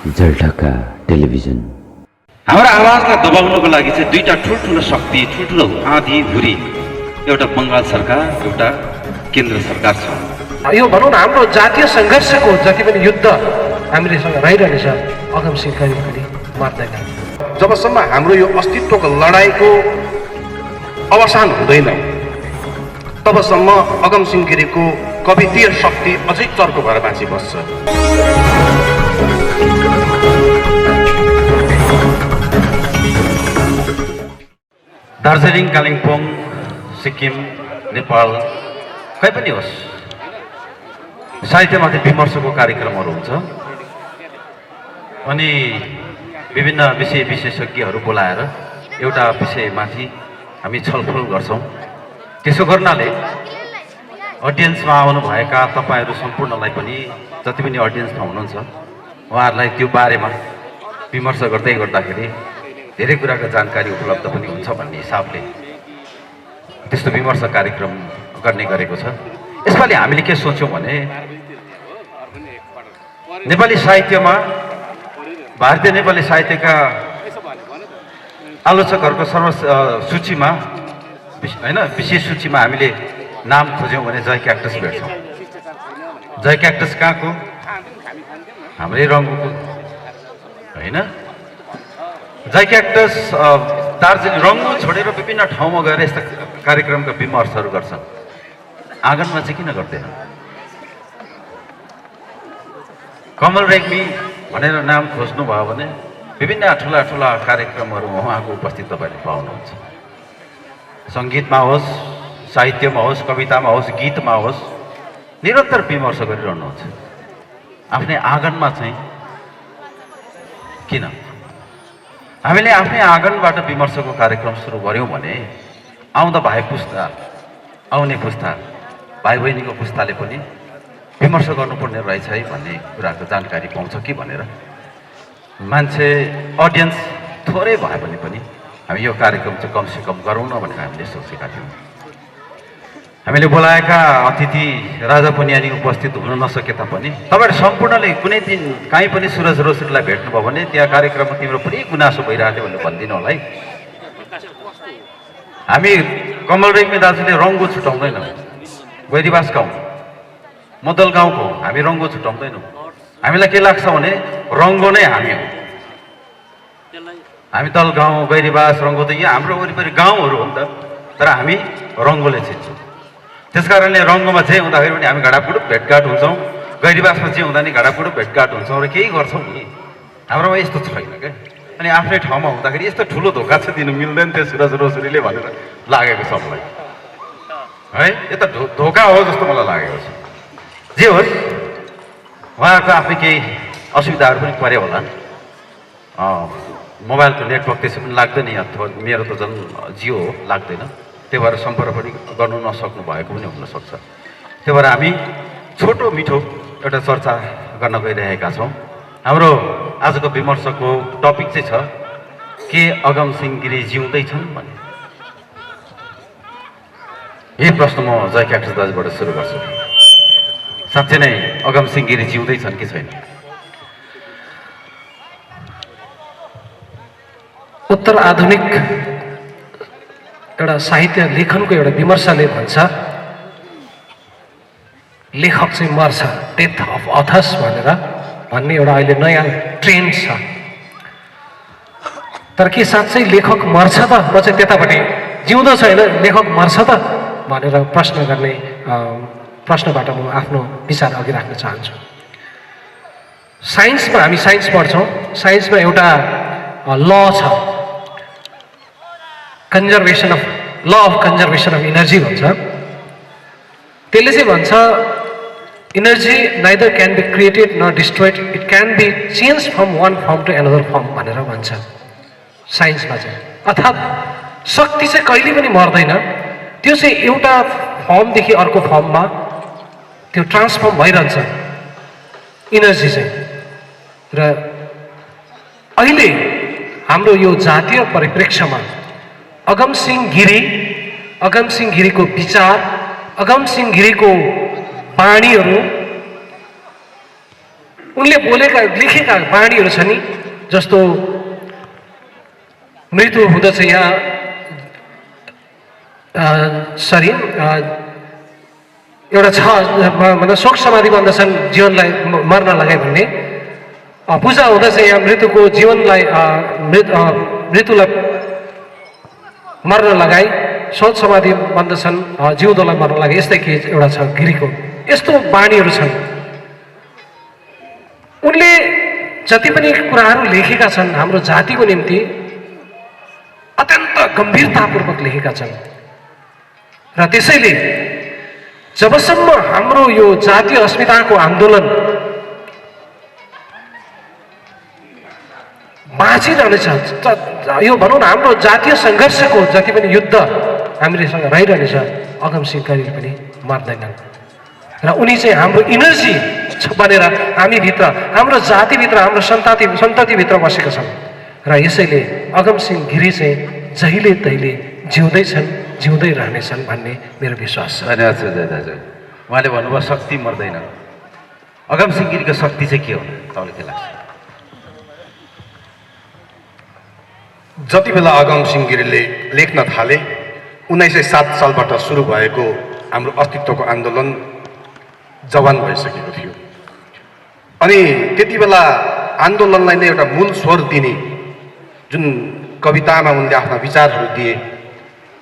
Jaldhaka television. हाम्रो आवाजलाई दबाउनको लागि चाहिँ दुईटा ठुल्ठुलो शक्ति, ठुल्ठुलो आँधी धुरी, एउटा बङ्गाल सरकार, एउटा केन्द्र सरकार छ। यो भनौँ न हाम्रो जातीय सङ्घर्षको जति पनि युद्ध हामीसँग रहिरहनेछ अगमसिंह गिरी मार्दै गए। जबसम्म हाम्रो यो अस्तित्वको लडाइँको अवसान हुँदैन तबसम्म अगमसिंह गिरीको कवितीय शक्ति अझै चर्को भएर बाँची बस्छ। दार्जिलिङ, कालिम्पोङ, सिक्किम, नेपाल कहीँ पनि होस्, साहित्यमाथि विमर्शको कार्यक्रमहरू हुन्छ अनि विभिन्न विषय विशेषज्ञहरू बोलाएर एउटा विषयमाथि हामी छलफल गर्छौँ। त्यसो गर्नाले अडियन्समा आउनुभएका तपाईँहरू सम्पूर्णलाई पनि, जति पनि अडियन्समा हुनुहुन्छ उहाँहरूलाई त्यो बारेमा विमर्श गर्दै गर्दाखेरि धेरै कुराको जानकारी उपलब्ध पनि हुन्छ भन्ने हिसाबले त्यस्तो विमर्श कार्यक्रम गर्ने गरेको छ। यसपालि हामीले के सोच्यौँ भने नेपाली साहित्यमा, भारतीय नेपाली साहित्यका आलोचकहरूको सूचीमा होइन, विशेष सूचीमा हामीले नाम खोज्यौँ भने जय क्याक्टस भेट्छौँ। जय क्याक्टस कहाँको? हाम्रै रङ्गोको होइन। जय क्याक्टस दार्जिलिङ रङ्गो छोडेर विभिन्न ठाउँमा गएर यस्ता कार्यक्रमका विमर्शहरू गर्छन्। आँगनमा चाहिँ किन गर्दैन? कमल रेग्मी भनेर नाम खोज्नुभयो भने विभिन्न ठुला ठुला कार्यक्रमहरू उहाँको उपस्थित तपाईँले पाउनुहुन्छ। सङ्गीतमा होस्, साहित्यमा होस्, कवितामा होस्, गीतमा होस्, निरन्तर विमर्श गरिरहनुहुन्छ। आफ्नै आँगनमा चाहिँ किन? हामीले आफ्नै आँगनबाट विमर्शको कार्यक्रम सुरु गऱ्यौँ भने आउँदा आउने पुस्ता, भाइ बहिनीको पुस्ताले पनि विमर्श गर्नुपर्ने रहेछ है भन्ने कुराको जानकारी पाउँछ कि भनेर मान्छे, अडियन्स थोरै भए भने पनि हामी यो कार्यक्रम चाहिँ कमसेकम गरौँ न भनेर हामीले सोचेका थियौँ। हामीले बोलाएका अतिथि राजा पुनियानी उपस्थित हुन नसके तापनि तपाईँहरू सम्पूर्णले कुनै दिन कहीँ पनि सुरज रोशीलाई भेट्नुभयो भने त्यहाँ कार्यक्रममा तिम्रो पुरै गुनासो भइरहेको थियो भनेर भनिदिनु होला है। हामी कमल रेग्मी दाजुले रङ्गो छुटाउँदैनौँ। गैरीबास गाउँ, मदल गाउँको हामी रङ्गो छुटाउँदैनौँ। हामीलाई के लाग्छ भने रङ्गो नै हामी हो। हामी तल गाउँ, गैरीबास, रङ्गो त यहाँ हाम्रो वरिपरि गाउँहरू हो नि त, तर हामी रङ्गोले चिन्छौँ। त्यस कारणले रङ्गोमा जे हुँदाखेरि पनि हामी घाडापुडुप भेटघाट हुन्छौँ, गैरीबासमा जे हुँदा नि घाडापुडुप भेटघाट हुन्छौँ र केही गर्छौँ नि। हाम्रोमा यस्तो छैन क्या। अनि आफ्नै ठाउँमा हुँदाखेरि यस्तो ठुलो धोका चाहिँ दिनु मिल्दैन थियो सुरज रोसुरीले भनेर लागेको छ मलाई है। यो त धोका हो जस्तो मलाई लागेको छ। जे होस्, उहाँहरूको आफ्नै केही असुविधाहरू पनि पऱ्यो होला। मोबाइलको नेटवर्क त्यसै पनि लाग्दैन, अथवा मेरो त झन् जियो हो, लाग्दैन। त्यही भएर सम्पर्क पनि गर्नु नसक्नु भएको पनि हुनसक्छ। त्यही भएर हामी छोटो मिठो एउटा चर्चा गर्न गइरहेका छौँ। हाम्रो आजको विमर्शको टपिक चाहिँ छ के अगमसिंह गिरी जिउँदैछन् भन्ने। यही प्रश्न म जय क्याक्टस दाजुबाट सुरु गर्छु। साँच्चै नै अगमसिंह गिरी जिउँदैछन् कि छैन? उत्तर आधुनिक एउटा साहित्य लेखनको एउटा विमर्शले भन्छ लेखक चाहिँ मर्छ, डेथ अफ अथर्स भनेर भन्ने एउटा अहिले नयाँ ट्रेन्ड छ। तर के साँच्चै लेखक मर्छ त? म चाहिँ त्यतापट्टि जिउँदो छैन, लेखक मर्छ त भनेर प्रश्न गर्ने प्रश्नबाट म आफ्नो विचार अघि राख्न चाहन्छु। साइन्समा हामी साइन्स पढ्छौँ। साइन्समा एउटा ल छ, law of conservation of energy भन्छ। त्यसले चाहिँ भन्छ energy neither can be created nor destroyed, it can be change from one form to another form भनेर भन्छ साइन्समा चाहिँ। अर्थात् शक्ति चाहिँ कहिले पनि मर्दैन, त्यो चाहिँ एउटा फर्मदेखि अर्को फर्ममा त्यो ट्रान्सफर्म भइरहन्छ इनर्जी चाहिँ। र अहिले हाम्रो यो जातीय परिप्रेक्ष्यमा अगमसिंह गिरीको विचार, अगमसिंह गिरीको वाणीहरू उनले बोलेका लेखेका बाणीहरू छन् नि, जस्तो मृत्यु हुँदछ यहाँ एउटा छ मतलब शोक समाधि बन्दछन् जीवनलाई मर्न लगाए भन्ने, पूजा हुँदछ यहाँ मृत्युको जीवनलाई मृत्युलाई मर्न लगाई, शोक समाधि बन्दछन् जिउँदोलाई मर्न लगाए, यस्तै के एउटा छ गिरीको। यस्तो बाणीहरू छन्। उनले जति पनि कुराहरू लेखेका छन् हाम्रो जातिको निम्ति अत्यन्त गम्भीरतापूर्वक लेखेका छन्। र त्यसैले जबसम्म हाम्रो यो जातीय अस्मिताको आन्दोलन बाँचिरहनेछ, यो भनौँ न हाम्रो जातीय सङ्घर्षको जति पनि युद्ध हामीसँग रहिरहनेछ, अगमसिंह गिरी पनि मर्दैनन्। र उनी चाहिँ हाम्रो इनर्जी बनेर हामीभित्र, हाम्रो जातिभित्र, हाम्रो सन्ततिभित्र बसेका छन्। र यसैले अगमसिंह गिरी चाहिँ जहिले तहिले जिउँदैछन्, जिउँदै रहनेछन् भन्ने मेरो विश्वास छ। धन्यवाद छ जय दाजु। उहाँले भन्नुभयो शक्ति मर्दैन। अगमसिंह गिरीको शक्ति चाहिँ के हो तपाईँलाई के लाग्छ? जति बेला अगमसिंह गिरीले लेख्न थाले 1907 सालबाट सुरु भएको हाम्रो अस्तित्वको आन्दोलन जवान भइसकेको थियो। अनि त्यति बेला आन्दोलनलाई नै एउटा मूल स्वर दिने जुन कवितामा उनले आफ्ना विचारहरू दिए,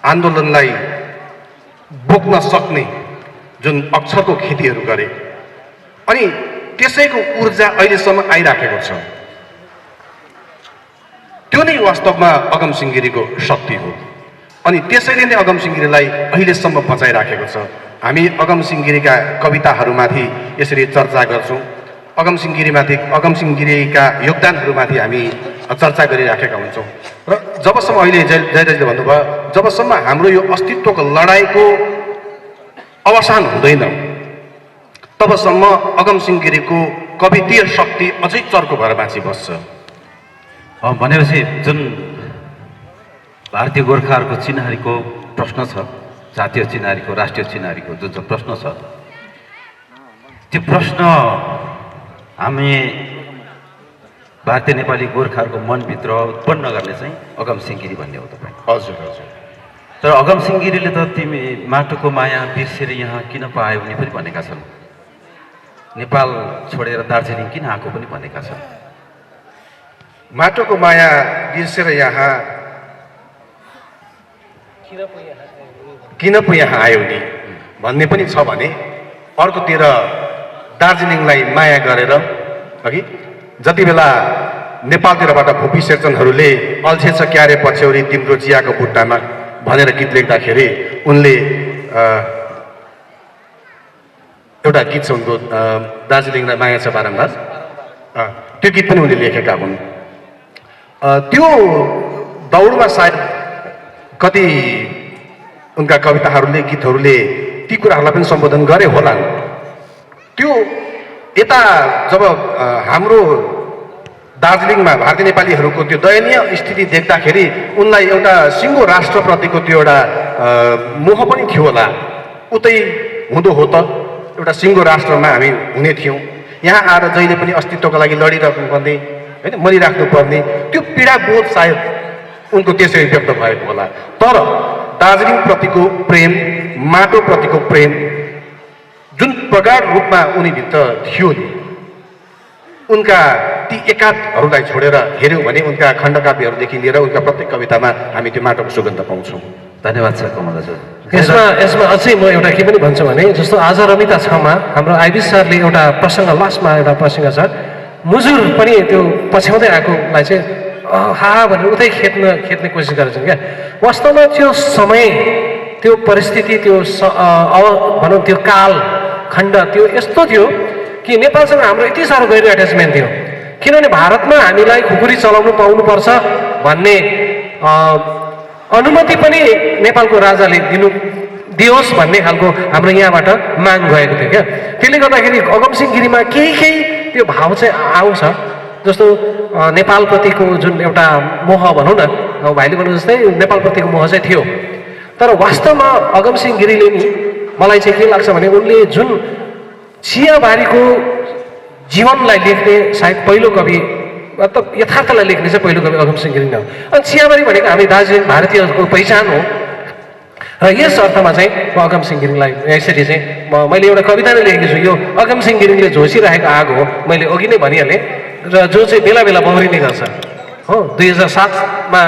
आन्दोलनलाई बोक्न सक्ने जुन अक्षरको खेतीहरू गरे, अनि त्यसैको ऊर्जा अहिलेसम्म आइराखेको छ। त्यो नै वास्तवमा अगमसिंह गिरीको शक्ति हो। अनि त्यसैले नै अगमसिंह गिरीलाई अहिलेसम्म बचाइराखेको छ। हामी अगमसिंह गिरीका कविताहरूमाथि यसरी चर्चा गर्छौँ, अगमसिंह गिरीका योगदानहरूमाथि हामी चर्चा गरिराखेका हुन्छौँ। र जबसम्म अहिले जयदासले भन्नुभयो, जबसम्म हाम्रो यो अस्तित्वको लडाइँको अवसान हुँदैन तबसम्म अगमसिंह गिरीको कवितीय शक्ति अझै चर्को भएर बाँची बस्छ। भनेपछि जुन भारतीय गोर्खाहरूको चिन्हारीको प्रश्न छ, जातीय चिन्हारीको, राष्ट्रिय चिन्हारीको जुन चाहिँ प्रश्न छ, त्यो प्रश्न हामी भारतीय नेपाली गोर्खाहरूको मनभित्र उत्पन्न गर्ने चाहिँ अगमसिंह गिरी भन्ने हो तपाईँ? हजुर हजुर। तर अगमसिंह गिरीले त तिमी माटोको माया बिर्सेर यहाँ किन पायो भने पनि भनेका छन्, नेपाल छोडेर दार्जिलिङ किन आएको पनि भनेका छन्। माटोको माया बिर्सेर यहाँ किन पो यहाँ आयो नि भन्ने पनि छ भने, अर्कोतिर दार्जिलिङलाई माया गरेर अघि जति बेला नेपालतिरबाट भूपी शेर्चनहरूले अल्छेछ क्यारे पछ्यौरी तिम्रो चियाको बुट्टामा भनेर गीत लेख्दाखेरि उनले एउटा गीत छ उनको, दार्जिलिङलाई माया छ बारम्बार, त्यो गीत पनि उनले लेखेका हुन्। त्यो दौडमा सायद कति उनका कविताहरूले, गीतहरूले ती कुराहरूलाई पनि सम्बोधन गरे होला। त्यो यता जब हाम्रो दार्जिलिङमा भारतीय नेपालीहरूको त्यो दयनीय स्थिति देख्दाखेरि उनलाई एउटा सिङ्गो राष्ट्रप्रतिको त्यो एउटा मोह पनि थियो होला। उतै हुँदो हो त एउटा सिङ्गो राष्ट्रमा हामी हुने थियौँ, यहाँ आएर जहिले पनि अस्तित्वको लागि लडिराख्नु पर्ने होइन, मरिराख्नु पर्ने, त्यो पीडाबोध सायद उनको त्यसरी व्यक्त भएको होला। तर दार्जिलिङप्रतिको प्रेम, माटोप्रतिको प्रेम जुन प्रगाढ रूपमा उनीभित्र थियो नि, उनका ती एकातहरूलाई छोडेर हेऱ्यौँ भने उनका खण्डकाव्यहरूदेखि लिएर उनका प्रत्येक कवितामा हामी त्यो माटोको सुगन्ध पाउँछौँ। धन्यवाद छ कमल दाजु। यसमा अझै म एउटा के पनि भन्छु भने, जस्तो आज रमिता छमा हाम्रो आइबी सरले एउटा प्रसङ्ग, लास्टमा एउटा प्रसङ्ग छ, मुजुर पनि त्यो पछ्याउँदै आएकोलाई चाहिँ हा भनेर उतै खेद्ने कोसिस गरेछन् क्या। वास्तवमा त्यो समय, त्यो परिस्थिति, त्यो भनौँ त्यो काल खण्ड त्यो यस्तो थियो कि नेपालसँग हाम्रो यति साह्रो गहिरो एट्याचमेन्ट थियो, किनभने भारतमा हामीलाई खुकुरी चलाउनु पाउनुपर्छ भन्ने अनुमति पनि नेपालको राजाले दियोस् भन्ने खालको हाम्रो यहाँबाट माग गएको थियो क्या। त्यसले गर्दाखेरि अगमसिंह गिरीमा केही त्यो भाव चाहिँ आउँछ। जस्तो नेपालप्रतिको जुन एउटा मोह भनौँ न, भाइले भन्नु जस्तै नेपालप्रतिको मोह चाहिँ थियो। तर वास्तवमा अगमसिंह गिरीले नि मलाई चाहिँ के लाग्छ भने, उनले जुन चियाबारीको जीवनलाई लेख्ने सायद पहिलो कवि मतलब यथार्थलाई लेख्ने चाहिँ पहिलो कवि अगमसिंह गिरी नै हो। अनि चियाबारी भनेको हामी दार्जिलिङ भारतीयहरूको पहिचान हो र यस अर्थमा चाहिँ म अगमसिंह गिरीलाई यसरी चाहिँ मैले एउटा कविता नै लेखेको छु। यो अगमसिंह गिरीले झोसिरहेको आग हो, मैले अघि नै भनिहालेँ, र जो चाहिँ बेला बेला बौरिने गर्छ हो। 2007मा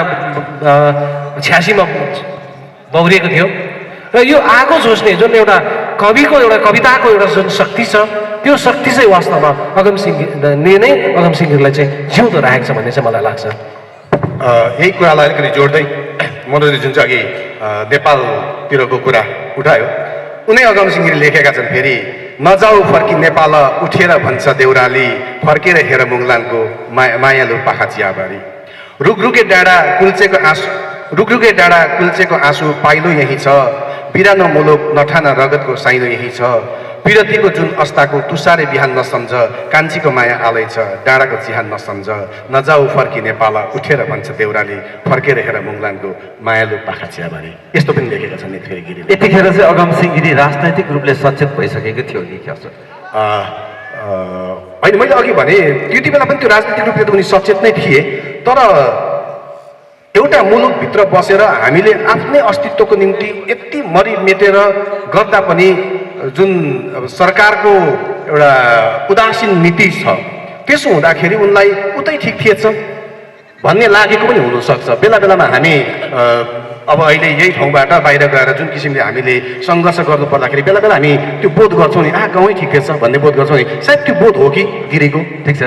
86मा बौरिएको थियो र यो आगो झोस्ने जुन एउटा कविको एउटा कविताको एउटा जुन शक्ति छ त्यो शक्ति चाहिँ वास्तवमा अगमसिंहले नै अगमसिंह गिरीलाई चाहिँ जिउँदो राखेको छ भन्ने चाहिँ मलाई लाग्छ। यही कुरालाई अलिकति जोड्दै मनोजले जुन चाहिँ अघि नेपालतिरको कुरा उठायो, उनै अगमसिंह गिरी लेखेका छन् फेरि, नजाऊ फर्की नेपाल उठेर भन्छ देउराली, फर्केर हेर मुङलानको मायालु पाखा चियाबारी, रुखरुखे डाँडा कुल्चेको आँसु पाइलो यही छ, बिरानो मुलुक नठाना रगतको साइनो यही छ, विरतीको जुन अस्ताको तुसारे बिहान नसम्झ, कान्छीको माया आलै छ, डाँडाको चिहान नसम्झ, नजाऊ फर्की नेपाल उठेर भन्छ देउराली, फर्केर हेर मुङलानको मायालु पाखा चियाबारी। यस्तो पनि लेखेका छन् फेरि गिरीले। यतिखेर चाहिँ अगमसिंह गिरी राजनैतिक रूपले सचेत भइसकेको थियो कि क्या छ? होइन, मैले अघि भने त्यति बेला पनि त्यो राजनीतिक रूपले त उनी सचेत नै थिए, तर एउटा मुलुकभित्र बसेर हामीले आफ्नै अस्तित्वको निम्ति यति मरिमेटेर गर्दा पनि जुन सरकारको एउटा उदासीन नीति छ, त्यसो हुँदाखेरि उनलाई उतै ठिक थिएछ भन्ने लागेको पनि हुनसक्छ। बेला बेलामा हामी अब अहिले यही ठाउँबाट बाहिर गएर जुन किसिमले हामीले सङ्घर्ष गर्नु पर्दाखेरि बेला बेला हामी त्यो बोध गर्छौँ नि, गाउँै ठिक थिएछ भन्ने बोध गर्छौँ नि, सायद त्यो बोध हो कि गिरीको। ठिक छ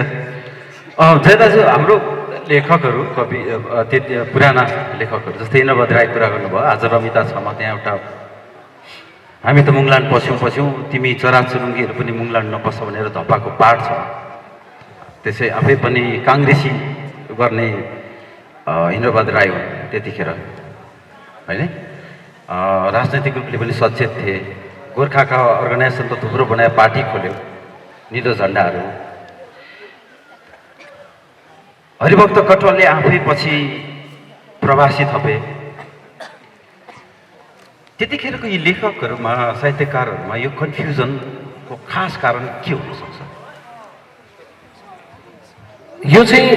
जय दाजु, हाम्रो लेखकहरू कवि पुराना लेखकहरू जस्तै इन्द्रबहादुर राई कुरा गर्नुभयो, आज रमिता छमा त्यहाँ एउटा हामी त मुङलान पस्यौँ तिमी चराचुरुङ्गीहरू पनि मुङलान नपस भनेर धपाएको पाठ छ। त्यसै आफै पनि काङ्ग्रेसी गर्ने इन्द्रबहादुर राई हुन् त्यतिखेर, होइन? राजनैतिक रूपले पनि सचेत थिए। गोर्खाका अर्गनाइजेसन त थुप्रो बनायो, पार्टी खोल्यो, निलो झन्डाहरू। हरिभक्त कटुवालले आफै पछि प्रवासी थपे। त्यतिखेरको यी लेखकहरूमा साहित्यकारहरूमा यो कन्फ्युजनको खास कारण के हुनसक्छ? यो चाहिँ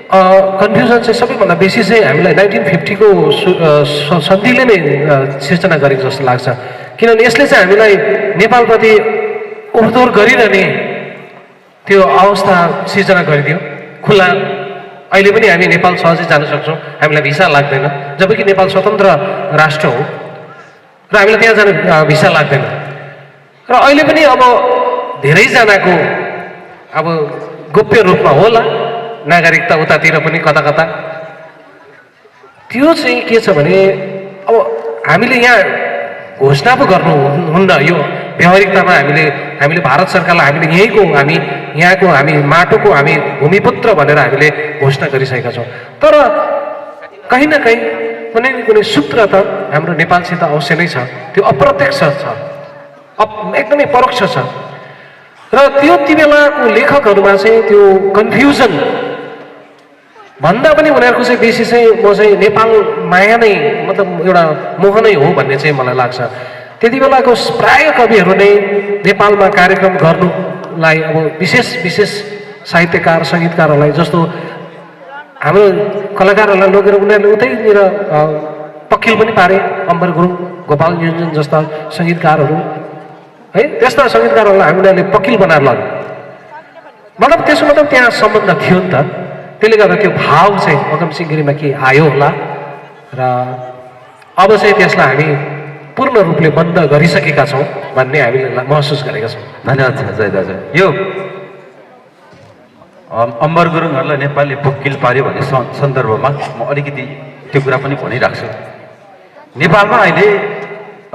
कन्फ्युजन चाहिँ सबैभन्दा बेसी चाहिँ हामीलाई 1950को सन्धिले नै सिर्जना गरेको जस्तो लाग्छ, किनभने यसले चाहिँ हामीलाई नेपालप्रति ओहोरदोहोर गरिरहने त्यो अवस्था सिर्जना गरिदियो। खुला अहिले पनि हामी नेपाल सहजै जान सक्छौँ, हामीलाई भिसा लाग्दैन, जबकि नेपाल स्वतन्त्र राष्ट्र हो र हामीलाई त्यहाँ जान भिसा लाग्दैन। र अहिले पनि अब धेरैजनाको अब गोप्य रूपमा होला नागरिकता उतातिर पनि कता कता। त्यो चाहिँ के छ भने अब हामीले यहाँ घोषणा पो गर्नु हुन्न, यो व्यावहारिकतामा हामीले भारत सरकारलाई हामीले यहीँको हामी यहाँको हामी माटोको हामी भूमिपुत्र भनेर हामीले घोषणा गरिसकेका छौँ। तर कहीँ न कहीँ कुनै न कुनै सूत्र त हाम्रो नेपालसित अवश्य नै छ, त्यो अप्रत्यक्ष छ, एकदमै परोक्ष छ। र ती बेलाको लेखकहरूमा चाहिँ त्यो कन्फ्युजन भन्दा पनि उनीहरूको चाहिँ बेसी चाहिँ म चाहिँ नेपाल माया नै मतलब एउटा मोह नै हो भन्ने चाहिँ मलाई लाग्छ। त्यति बेलाको प्राय कविहरू नै नेपालमा कार्यक्रम गर्नुलाई अब विशेष साहित्यकार सङ्गीतकारहरूलाई जस्तो हाम्रो कलाकारहरूलाई लगेर उनीहरूले उतैतिर पक्किल पनि पारे, अम्बर गुरुङ, गोपाल योन्जन जस्ता सङ्गीतकारहरू है, त्यस्ता सङ्गीतकारहरूलाई उनीहरूले पक्किल बनाएर लग्यो। मतलब त्यसो मतलब त्यहाँ सम्बन्ध थियो नि त, त्यसले गर्दा त्यो भाव चाहिँ अगमसिंह गिरीमा के आयो होला र अब चाहिँ त्यसलाई हामी पूर्ण रूपले बन्द गरिसकेका छौँ भन्ने हामीले महसुस गरेका छौँ। धन्यवाद छ जय दाजु। यो अम्बर गुरुङहरूलाई नेपालले पक्किल पार्यो भन्ने सन्दर्भमा म अलिकति त्यो कुरा पनि भनिराख्छु। नेपालमा अहिले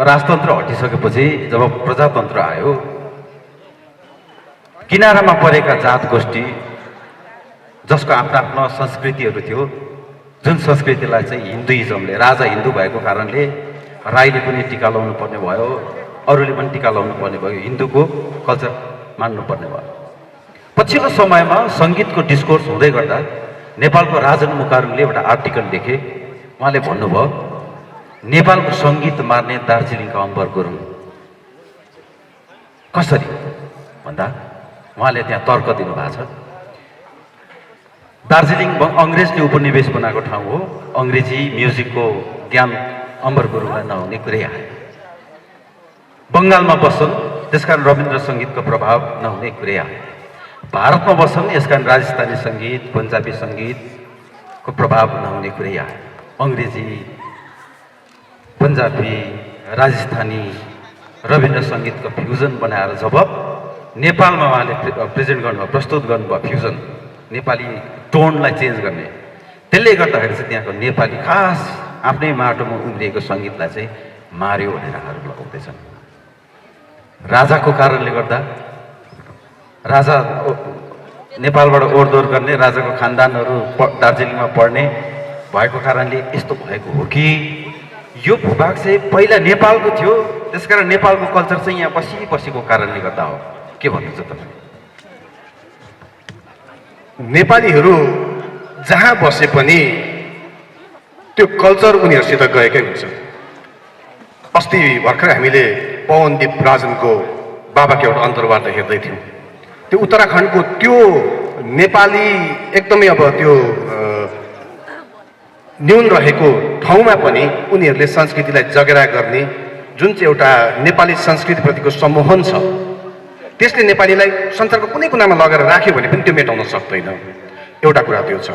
राजतन्त्र हटिसकेपछि जब प्रजातन्त्र आयो, किनारामा परेका जात गोष्ठी जसको आफ्ना आफ्ना संस्कृतिहरू थियो, जुन संस्कृतिलाई चाहिँ हिन्दुइजमले, राजा हिन्दू भएको कारणले राईले पनि टिका लाउनु पर्ने भयो, अरूले पनि टिका लाउनु पर्ने भयो, हिन्दूको कल्चर मान्नु पर्ने भयो। पछिल्लो समयमा सङ्गीतको डिस्कोर्स हुँदै गर्दा नेपालको राजन मुकारुङले एउटा आर्टिकल लेखे, उहाँले भन्नुभयो नेपालको सङ्गीत मार्ने दार्जिलिङका अम्बर गुरुङ। कसरी भन्दा उहाँले त्यहाँ तर्क दिनुभएको छ। दार्जिलिङ अङ्ग्रेजले उपनिवेश बनाएको ठाउँ हो, अङ्ग्रेजी म्युजिकको ज्ञान अम्बर गुरुङलाई नहुने कुरै आयो। बङ्गालमा बस्छन् त्यसकारण रविन्द्र सङ्गीतको प्रभाव नहुने कुरै आयो। भारतमा बस्छन् यसकारण राजस्थानी सङ्गीत पन्जाबी सङ्गीतको प्रभाव नहुने कुरै आयो। अङ्ग्रेजी पन्जाबी राजस्थानी रविन्द्र सङ्गीतको फ्युजन बनाएर जब नेपालमा उहाँले प्रेजेन्ट गर्नुभयो, प्रस्तुत गर्नुभयो फ्युजन, नेपाली टोनलाई चेन्ज गर्ने, त्यसले गर्दाखेरि चाहिँ त्यहाँको नेपाली खास आफ्नै माटोमा उम्रिएको सङ्गीतलाई चाहिँ मार्यो भनेर उहाँहरू लगाउँदैछन्। राजाको कारणले गर्दा राजा नेपालबाट ओहोरदोहोर गर्ने राजाको खानदानहरू दार्जिलिङमा पढ्ने भएको कारणले यस्तो भएको हो कि यो भूभाग चाहिँ पहिला नेपालको थियो, त्यसकारण नेपालको कल्चर चाहिँ यहाँ बसेको कारणले गर्दा हो। के भन्नुहुन्छ तपाईँ? नेपालीहरू जहाँ बसे पनि त्यो कल्चर उनीहरूसित गएकै हुन्छ। अस्ति भर्खर हामीले पवनदीप राजनको बाबाको एउटा अन्तर्वार्ता हेर्दै थियौँ। त्यो उत्तराखण्डको त्यो नेपाली एकदमै अब त्यो न्यून रहेको ठाउँमा पनि उनीहरूले संस्कृतिलाई जगेरा गर्ने जुन चाहिँ एउटा नेपाली संस्कृतिप्रतिको सम्मोहन छ, त्यसले नेपालीलाई संसारको कुनै कुनामा लगेर राख्यो भने पनि त्यो मेटाउन सक्दैन। एउटा कुरा त्यो छ।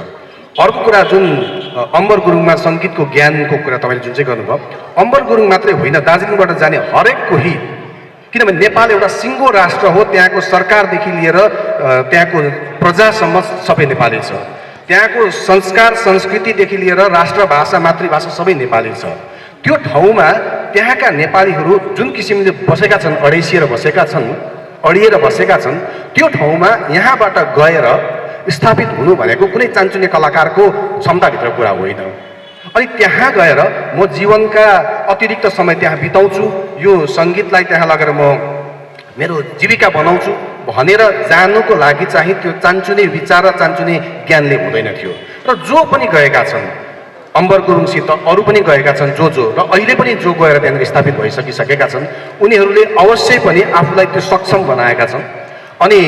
अर्को कुरा जुन अम्बर गुरुङमा सङ्गीतको ज्ञानको कुरा तपाईँले जुन चाहिँ गर्नुभयो, अम्बर गुरुङ मात्रै होइन, दार्जिलिङबाट जाने हरेक कोही, किनभने नेपाल एउटा सिङ्गो राष्ट्र हो, त्यहाँको सरकारदेखि लिएर त्यहाँको प्रजासम्म सबै नेपाली छ। त्यहाँको संस्कार संस्कृतिदेखि लिएर राष्ट्र भाषा मातृभाषा सबै नेपाली छ। त्यो ठाउँमा त्यहाँका नेपालीहरू जुन किसिमले बसेका छन्, अडिएर बसेका छन्, त्यो ठाउँमा यहाँबाट गएर स्थापित हुनु भनेको कुनै चान्चुने कलाकारको क्षमताभित्र कुरा होइन। अनि त्यहाँ गएर म जीवनका अतिरिक्त समय त्यहाँ बिताउँछु, यो सङ्गीतलाई त्यहाँ लगेर म मेरो जीविका बनाउँछु भनेर जानुको लागि चाहिँ त्यो चान्चुने विचार र चान्चुने ज्ञानले हुँदैन थियो। र जो पनि गएका छन् अम्बर गुरुङसित, अरू पनि गएका छन् जो र अहिले पनि जो गएर त्यहाँनिर स्थापित भइसकिसकेका छन्, उनीहरूले अवश्य पनि आफूलाई त्यो सक्षम बनाएका छन्। अनि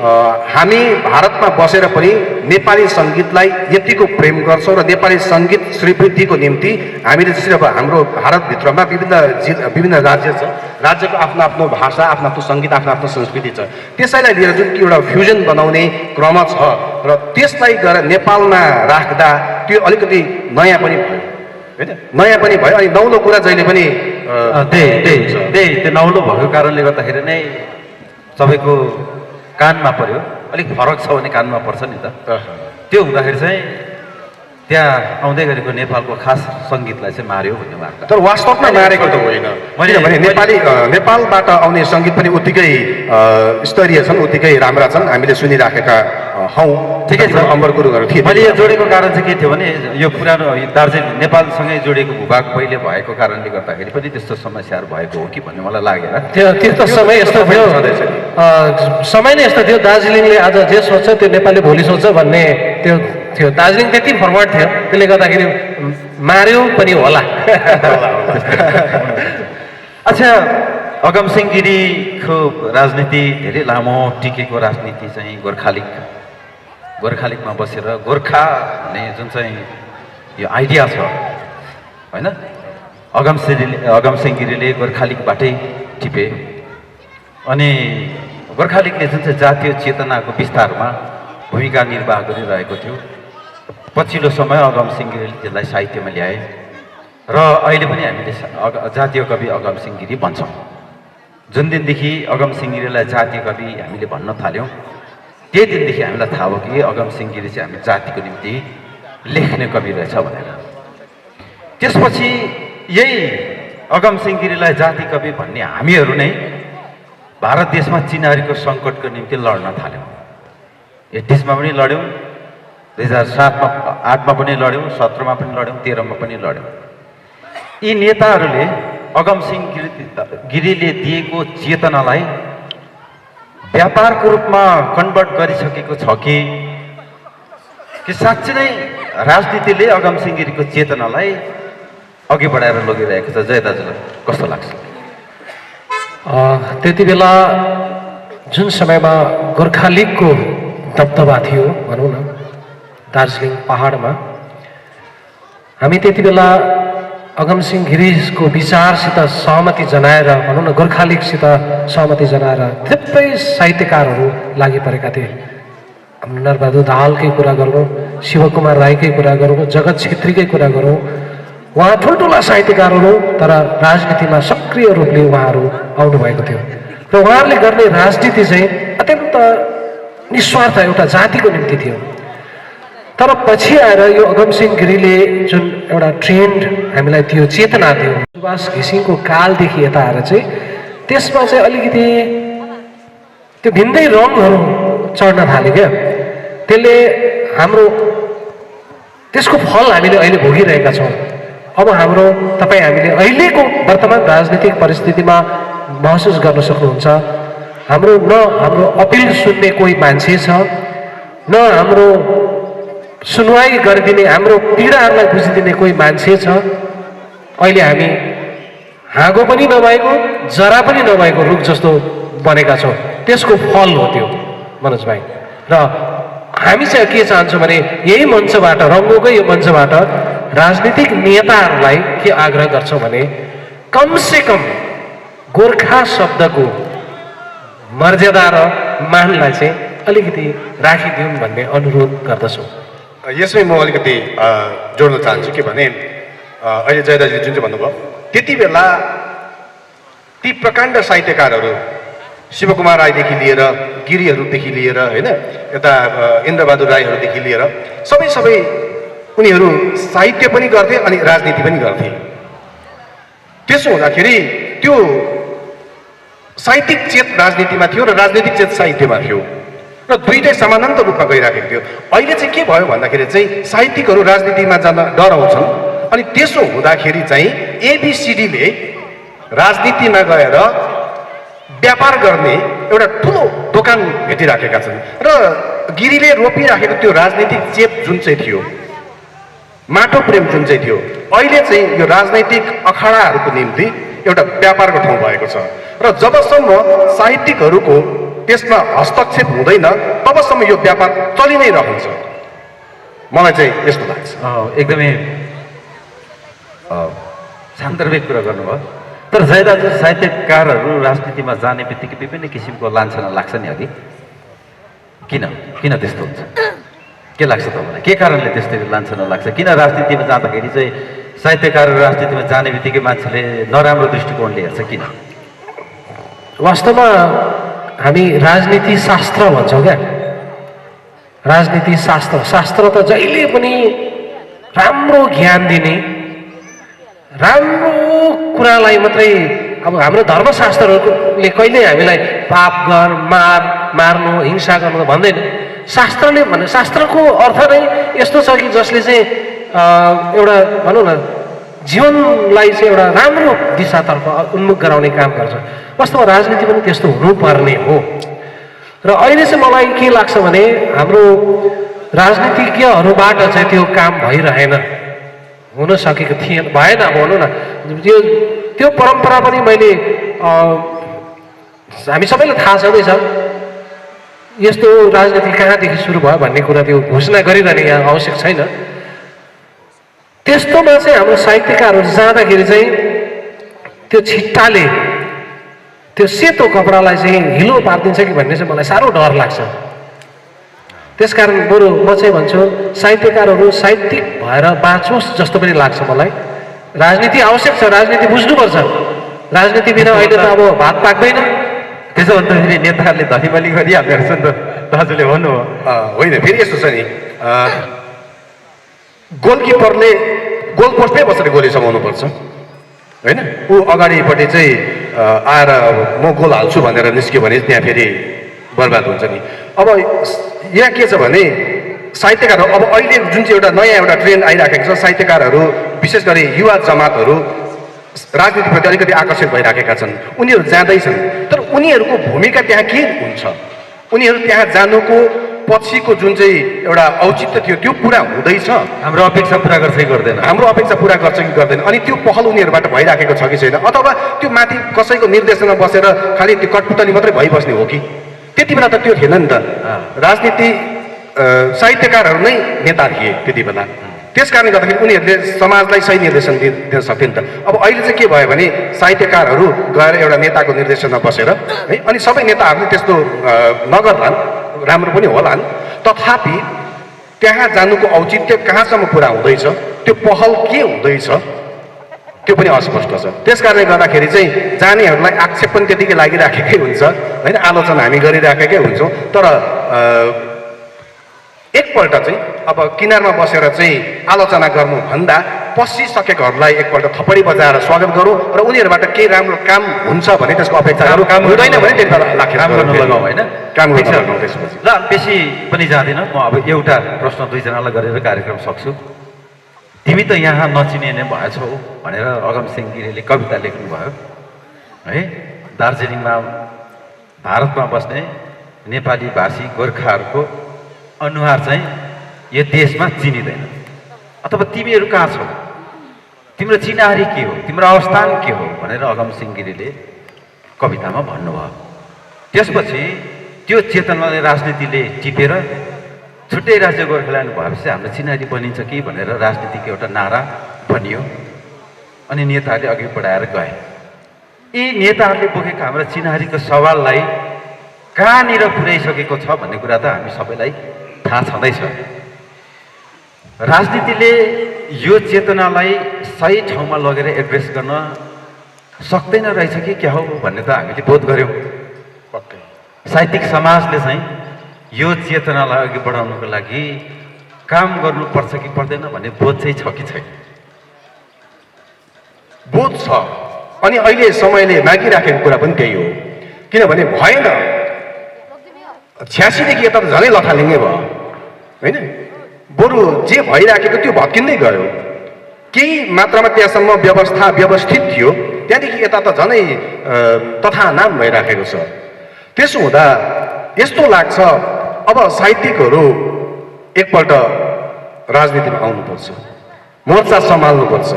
हामी भारतमा बसेर पनि नेपाली सङ्गीतलाई यतिको प्रेम गर्छौँ र नेपाली सङ्गीत श्रीवृद्धिको निम्ति हामीले जसरी अब हाम्रो भारतभित्रमा विभिन्न राज्य छ, राज्यको आफ्नो आफ्नो भाषा, आफ्नो आफ्नो सङ्गीत, आफ्नो आफ्नो संस्कृति छ, त्यसैलाई लिएर जुन एउटा फ्युजन बनाउने क्रम छ र त्यसलाई गएर नेपालमा राख्दा त्यो अलिकति नयाँ पनि भयो होइन, नयाँ पनि भयो। अनि नौलो कुरा जहिले पनि त्यो नौलो भएको कारणले गर्दाखेरि नै सबैको कानमा पर्यो, अलिक फरक छ भने कानमा पर्छ नि त। त्यो हुँदाखेरि चाहिँ त्यहाँ आउँदै गरेको नेपालको खास सङ्गीतलाई चाहिँ मार्यो भन्ने वार्ता। तर वास्तवमा मारेको त होइन, किनभने नेपालबाट आउने सङ्गीत पनि उत्तिकै स्तरीय छन्, उत्तिकै राम्रा छन्, हामीले सुनिराखेका हौँ। ठिकै छ, अम्बर गुरुङहरू थिए। मैले यो जोडेको कारण चाहिँ के थियो भने यो पुरानो दार्जिलिङ नेपालसँगै जोडेको भूभाग पहिले भएको कारणले गर्दाखेरि पनि त्यस्तो समस्याहरू भएको हो कि भन्ने मलाई लागेर। त्यो समय यस्तो थियो, समय नै यस्तो थियो, दार्जिलिङले आज जे सोच्छ त्यो नेपालले भोलि सोच्छ भन्ने त्यो थियो। दार्जिलिङ त्यति फरवर्ड थियो, त्यसले गर्दाखेरि मार्यो पनि होला। अच्छा, अगमसिंह गिरीको राजनीति धेरै लामो टिकेको राजनीति चाहिँ गोर्खालिगमा बसेर गोर्खा भन्ने जुन चाहिँ यो आइडिया छ होइन, अगमसिंह गिरीले गोर्खालिगबाटै टिपे। अनि गोर्खालिगले जुन चाहिँ जातीय चेतनाको विस्तारमा भूमिका निर्वाह गरिरहेको थियो, पछिल्लो समय अगमसिंह गिरीले त्यसलाई साहित्यमा ल्याए र अहिले पनि हामीले जातीय कवि अगमसिंह गिरी भन्छौँ। जुन दिनदेखि अगमसिंह गिरीलाई जातीय कवि हामीले भन्न थाल्यौँ, त्यही दिनदेखि हामीलाई थाहा भयो कि अगमसिंह गिरी चाहिँ हामी जातिको निम्ति लेख्ने कवि रहेछ भनेर। त्यसपछि यही अगमसिंह गिरीलाई जाति कवि भन्ने हामीहरू नै भारत देशमा चिनारीको सङ्कटको निम्ति लड्न थाल्यौँ। 80मा पनि लड्यौँ, 2007मा 8मा पनि लड्यौँ, 17मा पनि लड्यौँ, 13मा पनि लड्यौँ। यी नेताहरूले अगमसिंह गिरीले दिएको चेतनालाई व्यापारको रूपमा कन्भर्ट गरिसकेको छ कि साँच्चै नै राजनीतिले अगमसिंह गिरीको चेतनालाई अघि बढाएर लगिरहेको छ? जय दाजुलाई कस्तो लाग्छ? त्यति बेला जुन समयमा गोर्खा लिगको दबदबा थियो भनौँ न दार्जिलिङ पहाडमा, हामी त्यति बेला अगमसिंह गिरीको विचारसित सहमति जनाएर भनौँ न गोर्खा लिगसित सहमति जनाएर थुप्रै साहित्यकारहरू लागि परेका थिए। हाम्रो नरबहादुर दाहालकै कुरा गरौँ, शिवकुमार राईकै कुरा गरौँ, जगत छेत्रीकै कुरा गरौँ, उहाँ ठुल्ठुला साहित्यकारहरू, तर राजनीतिमा सक्रिय रूपले उहाँहरू आउनुभएको थियो र उहाँहरूले गर्ने राजनीति चाहिँ अत्यन्त निस्वार्थ एउटा जातिको निम्ति थियो। तर पछि आएर यो अगमसिंह गिरीले जुन एउटा ट्रेन्ड हामीलाई त्यो चेतना दियो, सुभाष घिसिङको कालदेखि यता आएर चाहिँ त्यसमा चाहिँ अलिकति त्यो भिन्दै रङहरू चढ्न थाल्यो क्या। त्यसले हाम्रो त्यसको फल हामीले अहिले भोगिरहेका छौँ। अब हाम्रो तपाईँ हामीले अहिलेको वर्तमान राजनीतिक परिस्थितिमा महसुस गर्न सक्नुहुन्छ, हाम्रो न हाम्रो अपिल सुन्ने कोही मान्छे छ, न हाम्रो सुनवाई गरिदिने, हाम्रो पीडाहरूलाई बुझिदिने कोही मान्छे छ। अहिले हामी हाँगो पनि नभएको, जरा पनि नभएको रुख जस्तो बनेका छौँ। त्यसको फल हो त्यो मनोज भाइ। र हामी चाहिँ के चाहन्छौँ भने यही मञ्चबाट, रङ्गोकै यो मञ्चबाट राजनीतिक नेताहरूलाई के आग्रह गर्छौँ भने कमसेकम गोर्खा शब्दको मर्यादा र मानलाई चाहिँ अलिकति राखिदिउन् भन्ने अनुरोध गर्दछौँ। यसमै म अलिकति जोड्न चाहन्छु के भने अहिले जयदासले जुन चाहिँ भन्नुभयो, त्यति बेला ती प्रकाण्ड साहित्यकारहरू शिवकुमार राईदेखि लिएर गिरीहरूदेखि लिएर होइन, यता इन्द्रबहादुर राईहरूदेखि लिएर सबै उनीहरू साहित्य पनि गर्थे अनि राजनीति पनि गर्थे। त्यसो हुँदाखेरि त्यो साहित्यिक चेत राजनीतिमा थियो र राजनीतिक चेत साहित्यमा थियो र दुईटै समानान्त रूपमा गइराखेको थियो। अहिले चाहिँ के भयो भन्दाखेरि चाहिँ साहित्यिकहरू राजनीतिमा जान डराउँछन् अनि त्यसो हुँदाखेरि चाहिँ एबिसिडीले राजनीतिमा गएर व्यापार गर्ने एउटा ठुलो दोकान भेटिराखेका छन् र गिरीले रोपिराखेको त्यो राजनीतिक चेत जुन चाहिँ थियो, माटो प्रेम जुन चाहिँ थियो, अहिले चाहिँ यो राजनैतिक अखाडाहरूको निम्ति एउटा व्यापारको ठाउँ भएको छ र जबसम्म साहित्यिकहरूको त्यसमा हस्तक्षेप हुँदैन तबसम्म यो व्यापार चलि नै रहन्छ। मलाई चाहिँ यस्तो लाग्छ। एकदमै सान्दर्भिक कुरा गर्नुभयो। तर जयदाजु, साहित्यकारहरू राजनीतिमा जाने बित्तिकै विभिन्न किसिमको लान्छना लाग्छ नि अघि, किन त्यस्तो हुन्छ? के लाग्छ तपाईँलाई? के कारणले त्यस्तै लान्छना लाग्छ? किन राजनीतिमा जाँदाखेरि चाहिँ साहित्यकारहरू राजनीतिमा जाने बित्तिकै मान्छेले नराम्रो दृष्टिकोणले हेर्छ? किन? वास्तवमा हामी राजनीति शास्त्र भन्छौँ क्या। राजनीति शास्त्र त जहिले पनि राम्रो ज्ञान दिने, राम्रो कुरालाई मात्रै, अब हाम्रो धर्मशास्त्रहरूले कहिल्यै हामीलाई पाप गर, मार्नु, हिंसा गर्नु भन्दैन। शास्त्रले भने शास्त्रको अर्थ नै यस्तो छ कि जसले चाहिँ एउटा भनौँ न जीवनलाई चाहिँ एउटा राम्रो दिशातर्फ उन्मुख गराउने काम गर्छ। वास्तवमा राजनीति पनि त्यस्तो हुनुपर्ने हो। र अहिले चाहिँ मलाई के लाग्छ भने हाम्रो राजनीतिज्ञहरूबाट चाहिँ त्यो काम भइरहेन, हुन सकेको थिएन, भएन भनौँ न। त्यो परम्परा पनि मैले हामी सबैलाई थाहा छँदैछ यस्तो राजनीति कहाँदेखि सुरु भयो भन्ने कुरा त्यो घोषणा गरिरहने यहाँ आवश्यक छैन। त्यस्तोमा चाहिँ हाम्रो साहित्यकारहरू जाँदाखेरि चाहिँ त्यो छिट्टाले त्यो सेतो कपडालाई चाहिँ हिलो पारिदिन्छ कि भन्ने चाहिँ मलाई साह्रो डर लाग्छ। त्यसकारण बरु म चाहिँ भन्छु साहित्यकारहरू साहित्यिक भएर बाँचोस् जस्तो पनि लाग्छ मलाई। राजनीति आवश्यक छ, राजनीति बुझ्नुपर्छ। राजनीति बिना अहिले त अब भात पाक्दैन। त्यसो भन्दाखेरि नेताहरूले धनीबली गरिहाल्दो रहेछ नि त, दाजुले भन्नुभयो। होइन, फेरि यस्तो छ नि, गोलकिपरले गोलपोस्टमै बसेर गोली समाउनुपर्छ होइन। ऊ अगाडिपट्टि चाहिँ आएर म गोल हाल्छु भनेर निस्क्यो भने त्यहाँ फेरि बर्बाद हुन्छ नि। अब यहाँ के छ भने साहित्यकारहरू अब अहिले जुन चाहिँ एउटा नयाँ एउटा ट्रेन्ड आइराखेको छ, साहित्यकारहरू विशेष गरी युवा जमातहरू राजनीतिप्रति अलिकति आकर्षित भइराखेका छन्। उनीहरू जाँदैछन्, तर उनीहरूको भूमिका त्यहाँ के हुन्छ? उनीहरू त्यहाँ जानुको पछिको जुन चाहिँ एउटा औचित्य थियो त्यो पुरा हुँदैछ? हाम्रो अपेक्षा पुरा गर्छ कि गर्दैन? हाम्रो अपेक्षा पुरा गर्छ कि गर्दैन? अनि त्यो पहल उनीहरूबाट भइराखेको छ कि छैन? अथवा त्यो माथि कसैको निर्देशनमा बसेर खालि त्यो कटपुतली मात्रै भइबस्ने हो कि? त्यति बेला त त्यो थिएन नि त राजनीति साहित्यकारहरू नै नेता थिए त्यति बेला त्यस कारणले गर्दाखेरि उनीहरूले समाजलाई सही निर्देशन दिन सक्थे नि त अब अहिले चाहिँ के भयो भने साहित्यकारहरू गएर एउटा नेताको निर्देशनमा बसेर है अनि सबै नेताहरूले त्यस्तो नगर्लान् राम्रो पनि होलान् तथापि त्यहाँ जानुको औचित्य कहाँसम्म पुरा हुँदैछ त्यो पहल के हुँदैछ त्यो पनि अस्पष्ट छ त्यस कारणले गर्दाखेरि चाहिँ जानेहरूलाई आक्षेप पनि त्यतिकै लागिराखेकै हुन्छ होइन आलोचना हामी गरिराखेकै हुन्छौँ तर एकपल्ट चाहिँ अब किनारमा बसेर चाहिँ आलोचना गर्नुभन्दा पसिसकेकोहरूलाई एकपल्ट थपडी बजाएर स्वागत गरौँ र उनीहरूबाट केही राम्रो काम हुन्छ भने त्यसको अपेक्षा गरौँ काम हुँदैन भने त्यति बेला काम गर्नु लगाउँ होइन काम गर्नु लगाउँ त्यसपछि ल बेसी पनि जाँदिनँ म अब एउटा प्रश्न दुईजनालाई गरेर कार्यक्रम सक्छु तिमी त यहाँ नचिनिने भएछौ भनेर अगमसिंह गिरीले कविता लेख्नुभयो है दार्जिलिङमा भारतमा बस्ने नेपाली भाषी गोर्खाहरूको अनुहार चाहिँ यो देशमा चिनिँदैन अथवा तिमीहरू कहाँ छौ तिम्रो चिनारी के हो तिम्रो अवस्थान के हो भनेर अगमसिंह गिरीले कवितामा भन्नुभयो त्यसपछि त्यो चेतनाले राजनीतिले टिपेर छुट्टै राज्य गोर्खाल्यान्ड भएपछि हाम्रो चिनारी बनिन्छ कि भनेर राजनीतिको एउटा नारा बनियो अनि नेताहरूले अघि बढाएर गए यी नेताहरूले बोकेको हाम्रो चिनारीको सवाललाई कहाँनिर पुर्याइसकेको छ भन्ने कुरा त हामी सबैलाई थाहा छँदैछ राजनीतिले यो चेतनालाई सही ठाउँमा लगेर एड्रेस गर्न सक्दैन रहेछ कि क्या हो भन्ने त हामीले बोध गऱ्यौँ साहित्यिक समाजले चाहिँ यो चेतनालाई अघि बढाउनुको लागि काम गर्नुपर्छ कि पर्दैन भन्ने बोध चाहिँ छ कि छैन बोध छ अनि अहिले समयले मागिराखेको कुरा पनि त्यही हो किनभने भएन 86 देखि यता त झनै लथालिङ्गै भयो होइन बरु जे भइराखेको त्यो भत्किँदै गयो केही मात्रामा त्यहाँसम्म व्यवस्था व्यवस्थित थियो त्यहाँदेखि यता त झनै तथा नाम भइराखेको छ त्यसो हुँदा यस्तो लाग्छ अब साहित्यिकहरू एकपल्ट राजनीतिमा आउनुपर्छ मोर्चा सम्हाल्नुपर्छ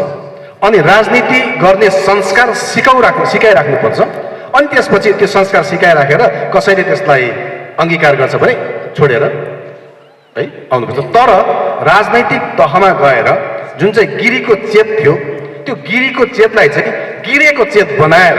अनि राजनीति गर्ने संस्कार सिकाइराख्नुपर्छ अनि त्यसपछि त्यो संस्कार सिकाइराखेर कसैले त्यसलाई अङ्गीकार गर्छ भने छोडेर है आउनुपर्छ तर राजनैतिक तहमा गएर जुन चाहिँ गिरीको चेत थियो त्यो गिरीको चेतलाई चाहिँ गिरेको चेत बनाएर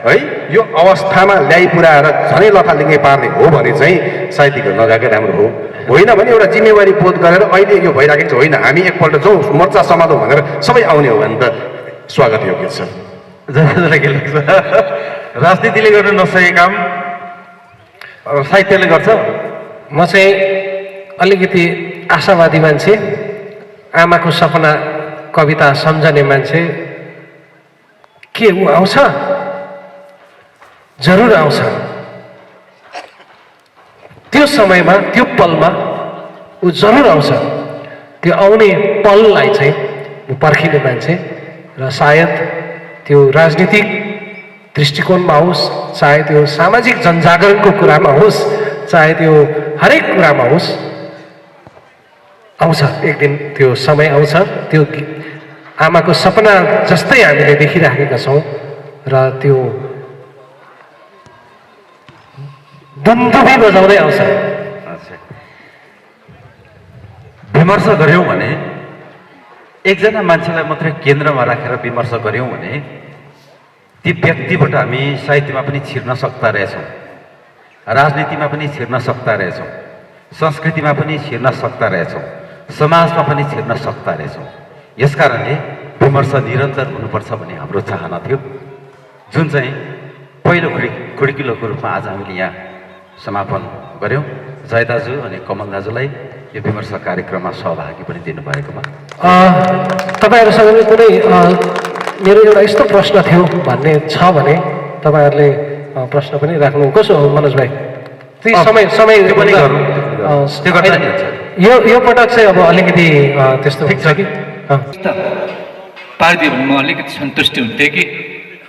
है यो अवस्थामा ल्याइ पुऱ्याएर झनै लथालिङ्गै पार्ने हो भने चाहिँ साहित्यिकहरू नगएकै राम्रो हो होइन भने एउटा जिम्मेवारी बोध गरेर अहिले यो भइराखेको छ होइन हामी एकपल्ट जाउँ मोर्चा समातौँ भनेर सबै आउने हो भने त स्वागत योग्य छ के लाग्छ राजनीतिले गर्न नसकेको काम साहित्यले गर्छ म चाहिँ अलिकति आशावादी मान्छे आमाको सपना कविता सम्झने मान्छे के ऊ आउँछ जरुर आउँछ त्यो समयमा त्यो पलमा ऊ जरुर आउँछ त्यो आउने पललाई चाहिँ म पर्खिने मान्छे र सायद त्यो राजनीतिक दृष्टिकोणमा होस् चाहे त्यो सामाजिक जनजागरणको कुरामा होस् चाहे त्यो हरेक कुरामा होस् आउँछ एक दिन त्यो समय आउँछ त्यो आमाको सपना जस्तै हामीले देखिराखेका छौँ र त्यो दुन्दुभी बजाउँदै आउँछ विमर्श गऱ्यौँ भने एकजना मान्छेलाई मात्रै केन्द्रमा राखेर विमर्श गऱ्यौँ भने ती व्यक्तिबाट हामी साहित्यमा पनि छिर्न सक्दा रहेछौँ राजनीतिमा पनि छिर्न सक्दा रहेछौँ संस्कृतिमा पनि छिर्न सक्दा रहेछौँ समाजमा पनि छिर्न सक्दा रहेछौँ यसकारणले विमर्श निरन्तर हुनुपर्छ भन्ने हाम्रो चाहना थियो जुन चाहिँ पहिलो खुड्किलोको रूपमा आज हामीले यहाँ समापन गऱ्यौँ जय दाजु अनि कमल दाजुलाई यो विमर्श कार्यक्रममा सहभागी पनि दिनुभएकोमा तपाईँहरूसँग कुनै मेरो एउटा यस्तो प्रश्न थियो भन्ने छ भने तपाईँहरूले प्रश्न पनि राख्नु कसो हो मनोज भाइ समय समय पनि गरौँ यो पटक चाहिँ अब अलिकति त्यस्तो हुन्छ कि पारिदियो भने म अलिकति सन्तुष्टि हुन्थेँ कि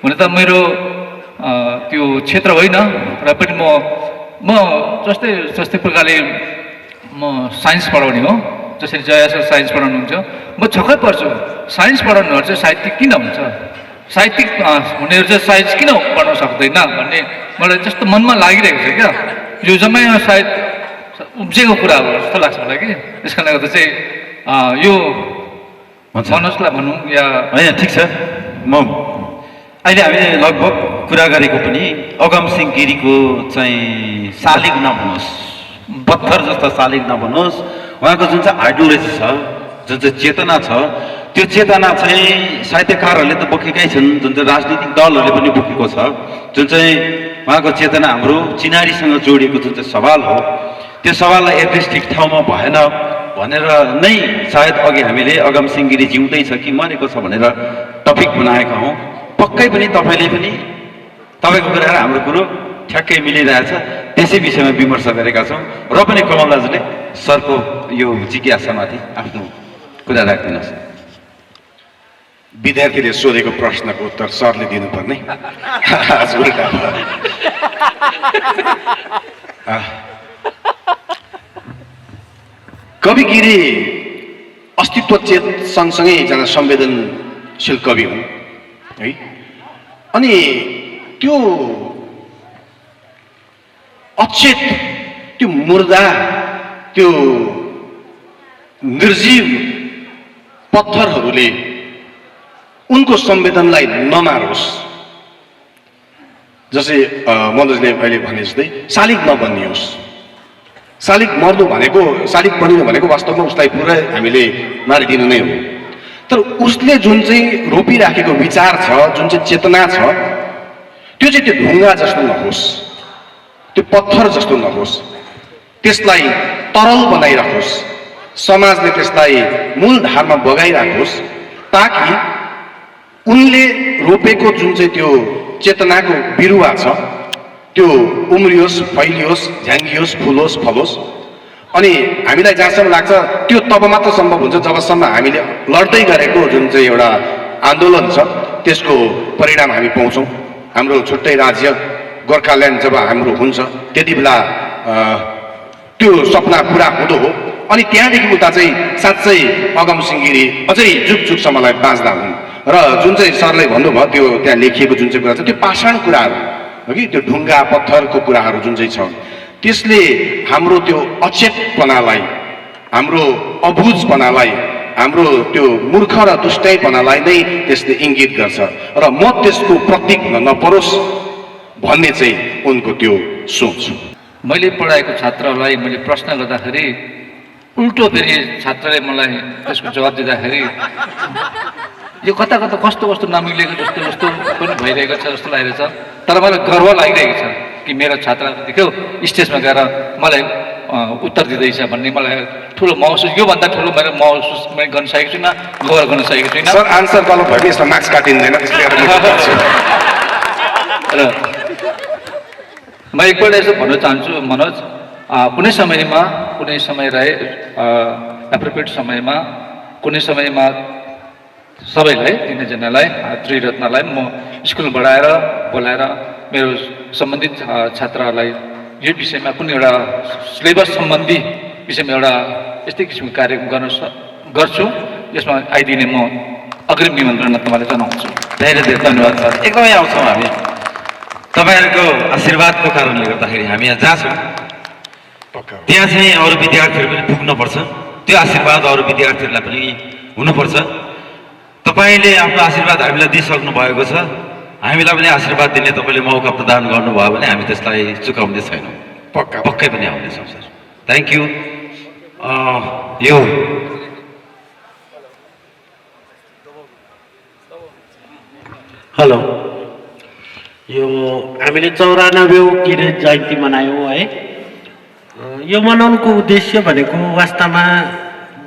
हुन त मेरो त्यो क्षेत्र होइन र पनि म जस्तै प्रकारले म साइन्स पढाउने हो जसरी जया सर साइन्स पढाउनुहुन्छ म छक्कै पर्छु साइन्स पढाउनेहरू चाहिँ साहित्यिक किन हुन्छ साहित्यिक हुनेहरू चाहिँ साइन्स किन पढ्न सक्दैन भन्ने मलाई जस्तो मनमा लागिरहेको छ क्या यो जम्मै सायद उब्जेको कुरा हो जस्तो लाग्छ मलाई कि त्यस कारणले गर्दा चाहिँ यो मनोजलाई भनौँ या होइन ठिक छ म अहिले हामीले लगभग कुरा गरेको पनि अगमसिंह गिरीको चाहिँ शालिग नभनोस् पत्थर जस्तो शालिग नभनोस् उहाँको जुन चाहिँ आइडियोलोजी छ जुन चाहिँ चेतना छ त्यो चेतना चाहिँ साहित्यकारहरूले त बोकेकै छन् जुन चाहिँ राजनीतिक दलहरूले पनि बोकेको छ जुन चाहिँ उहाँको चेतना हाम्रो चिनारीसँग जोडिएको जुन चाहिँ सवाल हो त्यो सवाललाई एड्रेस ठिक ठाउँमा भएन भनेर नै सायद अघि हामीले अगमसिंह गिरी जिउँदैछ कि मरेको छ भनेर टपिक बनाएका हौँ पक्कै पनि तपाईँले पनि तपाईँको कुरा र हाम्रो कुरो ठ्याक्कै मिलिरहेछ त्यसै विषयमा विमर्श गरेका छौँ र पनि कमल दाजुले सरको यो जिज्ञासामाथि आफ्नो कुरा राखिदिनुहोस् विद्यार्थीले सोधेको प्रश्नको उत्तर सरले दिनुपर्ने कवि गिरी अस्तित्व चेत सँगसँगै एकजना संवेदनशील कवि हुन् है अनि त्यो अचेत त्यो मुर्दा त्यो निर्जीव पत्थरहरूले उनको संवेदनलाई नमारोस् जसै मनोजले अहिले भने जस्तै शालिग नबनियोस् शालिग मर्नु भनेको शालिग बनिनु भनेको वास्तवमा उसलाई पुरै हामीले मारिदिनु नै हो तर उसले जुन चाहिँ रोपिराखेको विचार छ जुन चाहिँ चेतना छ त्यो चाहिँ त्यो ढुङ्गा जस्तो नहोस् त्यो पत्थर जस्तो नहोस् त्यसलाई तरल बनाइराखोस् समाजले त्यसलाई मूलधारमा बगाइराखोस् ताकि उनले रोपेको जुन चाहिँ त्यो चेतनाको बिरुवा छ त्यो उम्रियोस् फैलियोस् झ्याङ्गियोस् फुलोस् फलोस् अनि हामीलाई जहाँसम्म लाग्छ त्यो तब मात्र सम्भव हुन्छ जबसम्म हामीले लड्दै गरेको जुन चाहिँ एउटा आन्दोलन छ त्यसको परिणाम हामी पाउँछौँ हाम्रो छुट्टै राज्य गोर्खाल्यान्ड जब हाम्रो हुन्छ त्यति बेला त्यो सपना पुरा हुँदो हो अनि त्यहाँदेखि उता चाहिँ साँच्चै अगमसिंह गिरी अझै जुग जुगसम्मलाई बाँच्दा हुन् र जुन चाहिँ सरले भन्नुभयो त्यो त्यहाँ लेखिएको जुन चाहिँ कुरा छ त्यो पाषाण कुराहरू हो कि त्यो ढुङ्गा पत्थरको कुराहरू जुन चाहिँ छ त्यसले हाम्रो त्यो अचेतपनालाई हाम्रो अबुझपनालाई हाम्रो त्यो मूर्ख र दुष्टैपनालाई नै त्यसले इङ्गित गर्छ र म त्यसको प्रतीक हुन नपरोस् भन्ने चाहिँ उनको त्यो सोच मैले पढाएको छात्रलाई मैले प्रश्न गर्दाखेरि उल्टो फेरि छात्रले मलाई त्यसको जवाब दिँदाखेरि यो कता कता कस्तो कस्तो नमिलेको जस्तो जस्तो पनि भइरहेको छ जस्तो लागिरहेको छ तर मलाई गर्व लागिरहेको छ कि मेरो छात्र देख्यो स्टेजमा गएर मलाई उत्तर दिँदैछ भन्ने मलाई ठुलो महसुस योभन्दा ठुलो मैले महसुस मैले गर्न सकेको छुइनँ गौरव गर्न सकेको छुइनँ सर आन्सर गलत भयो यसमा मार्क्स काटिँदैन त्यसले र म एकपल्ट यसो भन्न चाहन्छु मनोज कुनै समय रहे एप्रोप्रिएट समयमा कुनै समयमा सबैलाई तिनजनालाई त्रिरत्नलाई म स्कुल बढाएर बोलाएर मेरो सम्बन्धित छात्रहरूलाई यो विषयमा कुनै एउटा सिलेबस सम्बन्धी विषयमा एउटा यस्तै किसिमको कार्यक्रम गर्छु यसमा आइदिने म अग्रिम निमन्त्रण तपाईँलाई जनाउँछु धेरै धेरै धन्यवाद सर एकदमै आउँछौँ हामी तपाईँहरूको आशीर्वादको कारणले गर्दाखेरि हामी यहाँ जहाँ छौँ त्यहाँ चाहिँ अरू विद्यार्थीहरू पनि पुग्नुपर्छ त्यो आशीर्वाद अरू विद्यार्थीहरूलाई पनि हुनुपर्छ तपाईँले आफ्नो आशीर्वाद हामीलाई दिइसक्नु भएको छ हामीलाई पनि आशीर्वाद दिने तपाईँले मौका प्रदान गर्नुभयो भने हामी त्यसलाई चुकाउने छैनौँ पक्कै पनि आउनेछौँ sir thank you yo hello यो हामीले 94औं गिरी जयन्ती मनायौँ है यो मनाउनुको उद्देश्य भनेको वास्तवमा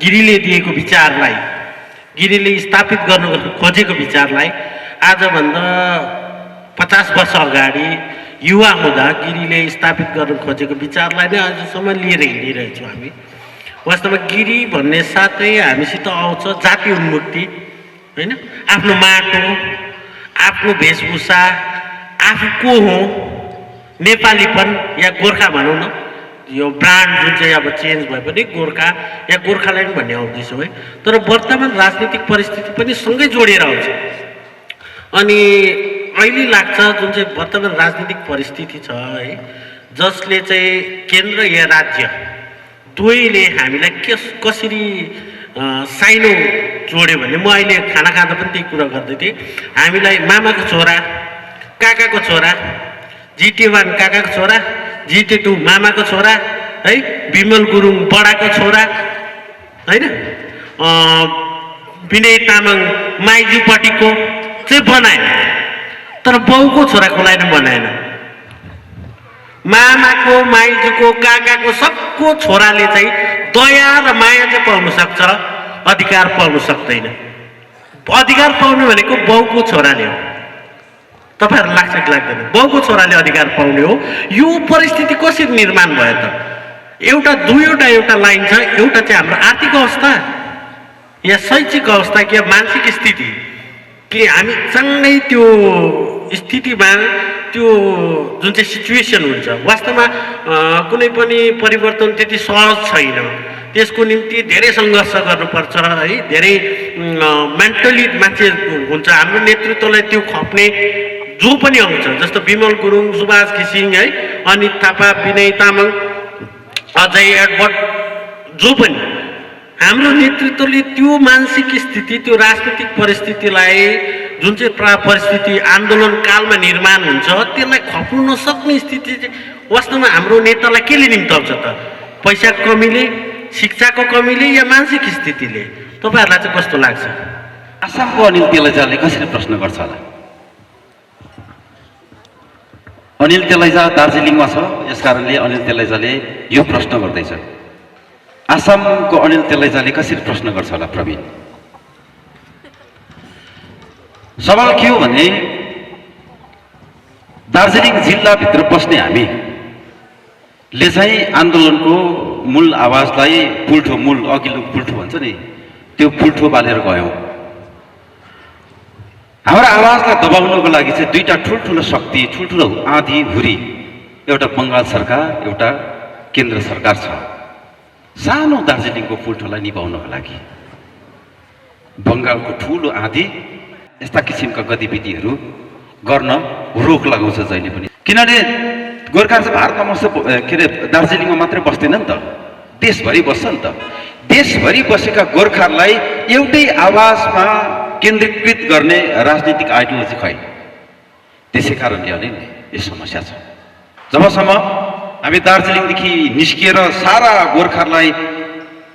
गिरीले दिएको विचारलाई गिरीले स्थापित गर्नु खोजेको विचारलाई आजभन्दा 50 वर्ष अगाडि युवा हुँदा गिरीले स्थापित गर्नु खोजेको विचारलाई नै अझसम्म लिएर हिँडिरहेछौँ हामी वास्तवमा गिरी भन्ने साथै हामीसित आउँछ जाति उन्मुक्ति होइन आफ्नो माटो आफ्नो वेशभूषा आफू को हो नेपालीपन या गोर्खा भनौँ न यो ब्रान्ड जुन चाहिँ अब चेन्ज भए पनि गोर्खा या गोर्खाल्यान्ड भन्ने आउँदैछ है तर वर्तमान राजनीतिक परिस्थिति पनि सँगै जोडिएर आउँछ अनि अहिले लाग्छ जुन चाहिँ वर्तमान राजनीतिक परिस्थिति छ है जसले चाहिँ केन्द्र या राज्य दुवैले हामीलाई कसरी साइनो जोड्यो भने म अहिले खाना खाँदा पनि त्यही कुरा गर्दै थिएँ। हामीलाई मामाको छोरा, काकाको छोरा, GT1 काकाको छोरा, GT2 मामाको छोरा, है, विमल गुरुङ बडाको छोरा, होइन, विनय तामाङ माइजूपट्टिको चाहिँ बनाएन, तर बाउको छोराको लागि बनाएन। मामाको, माइजूको, काकाको सबको छोराले चाहिँ दया र माया चाहिँ पाउनु सक्छ, अधिकार पाउनु सक्दैन। अधिकार पाउनु भनेको बाउको छोराले हो। तपाईँहरू लाग्छ कि लाग्दैन? बाउको छोराले अधिकार पाउने हो। यो परिस्थिति कसरी निर्माण भयो त? दुईवटा लाइन छ। एउटा चाहिँ हाम्रो आर्थिक अवस्था या शैक्षिक अवस्था कि मानसिक स्थिति, कि हामी सँगै त्यो स्थितिमा त्यो जुन चाहिँ सिचुएसन हुन्छ, वास्तवमा कुनै पनि परिवर्तन त्यति सहज छैन। त्यसको निम्ति धेरै सङ्घर्ष गर्नुपर्छ, है, धेरै मेन्टली मान्छे हुन्छ। हाम्रो नेतृत्वलाई त्यो खप्ने जो पनि आउँछ, जस्तो विमल गुरुङ, सुभाष घिसिङ, है, अनित थापा, विनय तामाङ, अजय एडवर्ड, जो पनि हाम्रो नेतृत्वले त्यो मानसिक स्थिति, त्यो राजनीतिक परिस्थितिलाई, जुन चाहिँ परिस्थिति आन्दोलन कालमा निर्माण हुन्छ, त्यसलाई खप्नु नसक्ने स्थिति चाहिँ वास्तवमा हाम्रो नेतालाई केले निम्ताउँछ त? पैसाको कमीले, शिक्षाको कमीले, या मानसिक स्थितिले? तपाईँहरूलाई चाहिँ कस्तो लाग्छ? आसामको अनिल तेलैजाले कसरी प्रश्न गर्छ होला? अनिल तेलैजा दार्जिलिङमा छ, यस कारणले अनिल तेलैजाले यो प्रश्न गर्दैछ। आसामको अनिल तेलैजाले कसरी प्रश्न गर्छ होला प्रवीण? सवाल के हो भने दार्जिलिङ जिल्लाभित्र बस्ने हामीले चाहिँ आन्दोलनको मूल आवाजलाई पुल्ठो, मूल अघिल्लो पुल्ठो भन्छ नि, त्यो पुल्ठो बालेर गयौँ। हाम्रो आवाजलाई दबाउनको लागि चाहिँ दुईटा ठुल्ठुलो शक्ति, ठुल्ठुलो आँधी हुरी, एउटा बङ्गाल सरकार, एउटा केन्द्र सरकार छ। सानो दार्जिलिङको पुल्ठोलाई निभाउनको लागि बङ्गालको ठुलो आँधी यस्ता किसिमका गतिविधिहरू गर्न रोक लगाउँछ जहिले पनि। किनभने गोर्खा चाहिँ भारतमा मात्र के अरे दार्जिलिङमा मात्रै बस्दैन नि त, देशभरि बस्छ नि त। देशभरि बसेका गोर्खाहरूलाई एउटै आवाजमा केन्द्रीकृत गर्ने राजनीतिक आइडियोलोजी खै। त्यसै कारणले अनि यो समस्या छ। जबसम्म हामी दार्जिलिङदेखि निस्किएर सारा गोर्खाहरूलाई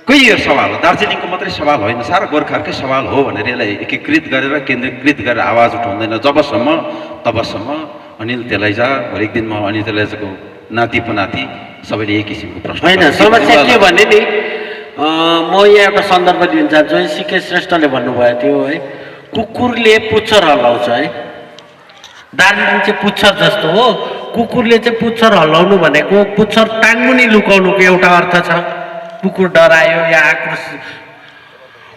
कोही यो सवाल हो, दार्जिलिङको मात्रै सवाल होइन, सारा गोर्खाहरूकै सवाल हो भनेर यसलाई एकीकृत गरेर केन्द्रीकृत गरेर आवाज उठाउँदैन तबसम्म अनिल तेलैजा भरेक दिनमा अनिल तेलैजाको नाति पनाति सबैले एक किसिमको प्रश्न होइन। समस्या के भने नि, म यहाँ एउटा सन्दर्भ दिन चाहन्छु है। सिके श्रेष्ठले भन्नुभएको थियो है, कुकुरले पुच्छर हल्लाउँछ है, दार्जिलिङ चाहिँ पुच्छर जस्तो हो। कुकुरले चाहिँ पुच्छर हल्लाउनु भनेको पुच्छर टाङ्मुनि लुकाउनुको एउटा अर्थ छ। कुकुर डरायो या आक्रोश,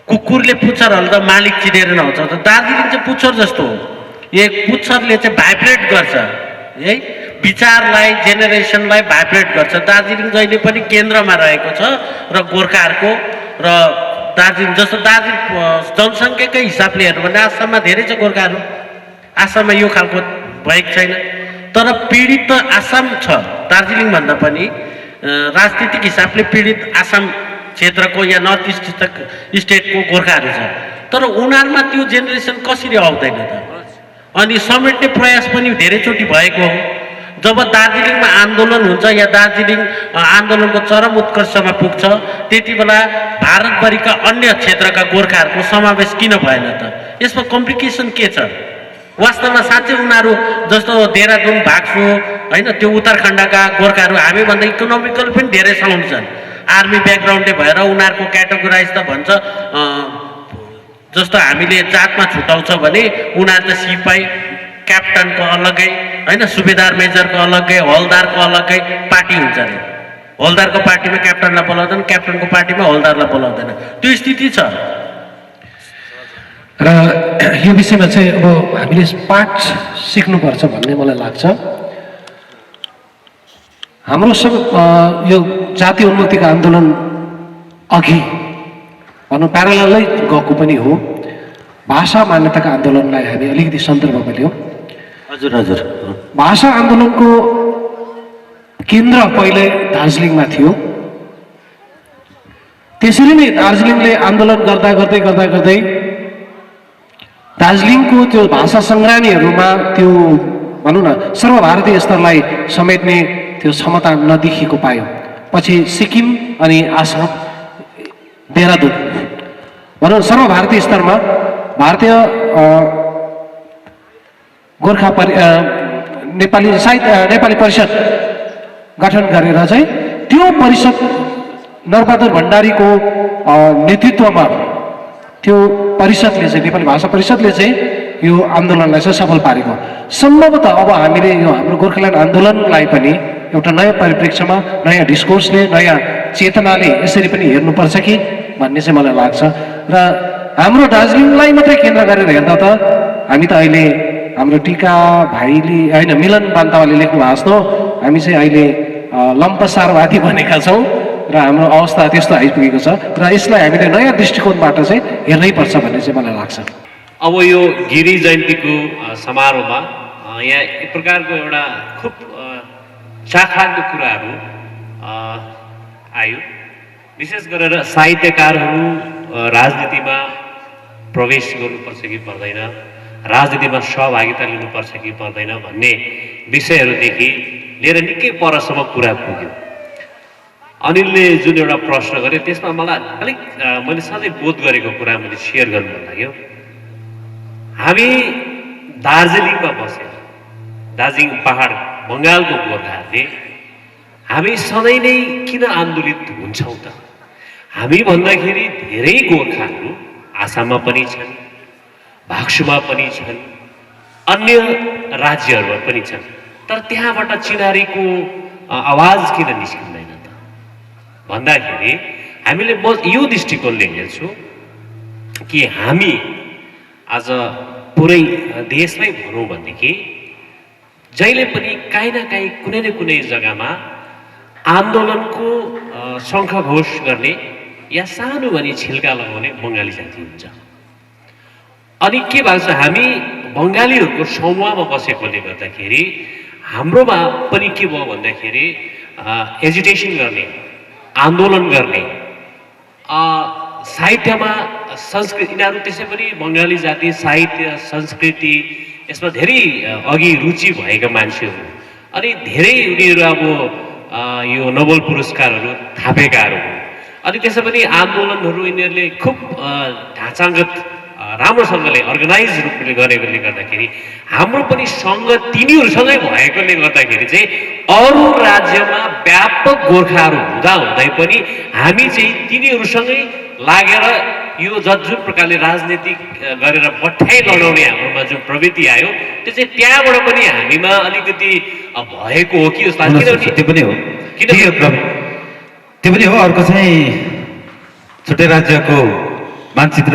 कुकुरले पुच्छर हल्दा मालिक चिनेर नआउँछ। दार्जिलिङ चाहिँ पुच्छर जस्तो हो। यो पुच्छरले चाहिँ भाइब्रेट गर्छ है, विचारलाई, जेनेरेसनलाई भाइब्रेट गर्छ। दार्जिलिङ जहिले पनि केन्द्रमा रहेको छ र गोर्खाहरूको र दार्जिलिङ जस्तो दार्जिलिङ जनसङ्ख्याकै हिसाबले हेर्नु भने आसाममा धेरै छ गोर्खाहरू। आसाममा यो खालको भएको छैन, तर पीडित त आसाम छ। दार्जिलिङभन्दा पनि राजनीतिक हिसाबले पीडित आसाम क्षेत्रको या नर्थ इस्ट स्टेटको गोर्खाहरू छ, तर उनीहरूमा त्यो जेनेरेसन कसरी आउँदैन त? अनि समेट्ने प्रयास पनि धेरैचोटि भएको हो। जब दार्जिलिङमा आन्दोलन हुन्छ या दार्जिलिङ आन्दोलनको चरम उत्कर्षमा पुग्छ, त्यति बेला भारतभरिका अन्य क्षेत्रका गोर्खाहरूको समावेश किन भएन त? यसमा कम्प्लिकेसन के छ? वास्तवमा साँच्चै उनीहरू जस्तो देहरादुन, भाग्सु, होइन, त्यो उत्तराखण्डका गोर्खाहरू हामीभन्दा इकोनोमिकल पनि धेरै साउन्ड छन्। आर्मी ब्याकग्राउन्डले भएर उनीहरूको क्याटेगोराइज त भन्छ, जस्तो हामीले जातमा छुटाउँछ भने उनीहरू त सिपाही, क्याप्टनको अलग्गै, होइन, सुबेदार मेजरको अलग्गै, हवलदारको अलग्गै पार्टी हुन्छ अरे। हवलदारको पार्टीमा क्याप्टनलाई बोलाउँदैन, क्याप्टनको पार्टीमा हवलदारलाई बोलाउँदैन। त्यो स्थिति छ। र यो विषयमा चाहिँ अब हामीले पाठ सिक्नुपर्छ भन्ने मलाई लाग्छ। हाम्रो सब यो जातीय उन्मुक्तिको आन्दोलन अघि भनौँ प्यारललै गएको पनि हो। भाषा मान्यताका आन्दोलनलाई हामी अलिकति सन्दर्भमा लियौँ। हजुर हजुर। भाषा आन्दोलनको केन्द्र पहिले दार्जिलिङमा थियो। त्यसरी नै दार्जिलिङले आन्दोलन गर्दा गर्दै गर्दा गर्दै दार्जिलिङको त्यो भाषा सङ्ग्रामीहरूमा त्यो भनौँ न सर्वभारतीय स्तरलाई समेट्ने त्यो क्षमता नदेखिएको पायो। पछि सिक्किम अनि आसाम, देहरादुन भनौँ सर्वभारतीय स्तरमा भारतीय गोर्खा नेपाली परिषद गठन गरेर चाहिँ त्यो परिषद नरबहादुर भण्डारीको नेतृत्वमा त्यो परिषदले चाहिँ नेपाली भाषा परिषदले चाहिँ यो आन्दोलनलाई चाहिँ सफल पारेको। सम्भवतः अब हामीले यो हाम्रो गोर्खाल्यान्ड आन्दोलनलाई पनि एउटा नयाँ परिप्रेक्ष्यमा नयाँ डिस्कोर्सले नयाँ चेतनाले यसरी पनि हेर्नुपर्छ कि भन्ने चाहिँ मलाई लाग्छ। र हाम्रो दार्जिलिङलाई मात्रै केन्द्र गरेर हेर्दा त हामी त अहिले हाम्रो टिका भाइले होइन मिलन बान्तावाले लेख्नु भएको जस्तो हामी चाहिँ अहिले लम्पसारवादी बनेका छौँ र हाम्रो अवस्था त्यस्तो आइपुगेको छ र यसलाई हामीले नयाँ दृष्टिकोणबाट चाहिँ हेर्नै पर्छ भन्ने चाहिँ मलाई लाग्छ। अब यो गिरी जयन्तीको समारोहमा यहाँ एक प्रकारको एउटा खुब चाखलाग्दो कुराहरू आयो। विशेष गरेर साहित्यकारहरू राजनीतिमा प्रवेश गर्नुपर्छ कि पर्दैन, राजनीतिमा सहभागिता लिनुपर्छ कि पर्दैन भन्ने विषयहरूदेखि लिएर निकै परसम्म कुरा पुग्यो। अनिलले जुन एउटा प्रश्न गरे त्यसमा मलाई अलिक मैले सधैँ बोध गरेको कुरा मैले सेयर गर्नु मन लाग्यो। हामी दार्जिलिङमा बसेर दार्जिलिङ पहाड बङ्गालको गोर्खाहरूले हामी सधैँ नै किन आन्दोलित हुन्छौँ त? हामी भन्दाखेरि धेरै गोर्खाहरू आसाममा पनि छन्, भाग्सुमा पनि छन्, अन्य राज्यहरूमा पनि छन्, तर त्यहाँबाट चिनारीको आवाज किन निस्किँदैन त भन्दाखेरि हामीले यो दृष्टिकोणले हेर्छौँ कि हामी आज पुरै देशमै भनौँ भनेदेखि जहिले पनि काहीँ न काहीँ कुनै न कुनै जग्गामा आन्दोलनको शङ्खघोष गर्ने या सानो भनी छिल्का लगाउने बङ्गाली जाति हुन्छ। अनि के भएको छ, हामी बङ्गालीहरूको समूहमा बसेकोले गर्दाखेरि हाम्रोमा पनि के भयो भन्दाखेरि एजिटेसन गर्ने, आन्दोलन गर्ने, साहित्यमा संस्कृति, यिनीहरू त्यसै पनि बङ्गाली जाति साहित्य संस्कृति यसमा धेरै अघि रुचि भएका मान्छेहरू, अनि धेरै उनीहरू अब यो नोबेल पुरस्कारहरू थापेकाहरू हुन्। अनि त्यसै पनि आन्दोलनहरू यिनीहरूले खुब ढाँचागत राम्रोसँगले अर्गनाइज रूपले गरेकोले गर्दाखेरि हाम्रो पनि सङ्गत तिनीहरूसँगै भएकोले गर्दाखेरि चाहिँ अरू राज्यमा व्यापक गोर्खाहरू हुँदाहुँदै पनि हामी चाहिँ तिनीहरूसँगै लागेर यो जुन प्रकारले राजनीतिक गरेर बट्ठाइ लडाउने हाम्रोमा जुन प्रवृत्ति आयो त्यो चाहिँ त्यहाँबाट पनि हामीमा अलिकति भएको हो कि जस्तो लाग्छ। त्यो पनि हो, त्यो पनि हो। अर्को चाहिँ छुट्टै राज्यको मानचित्र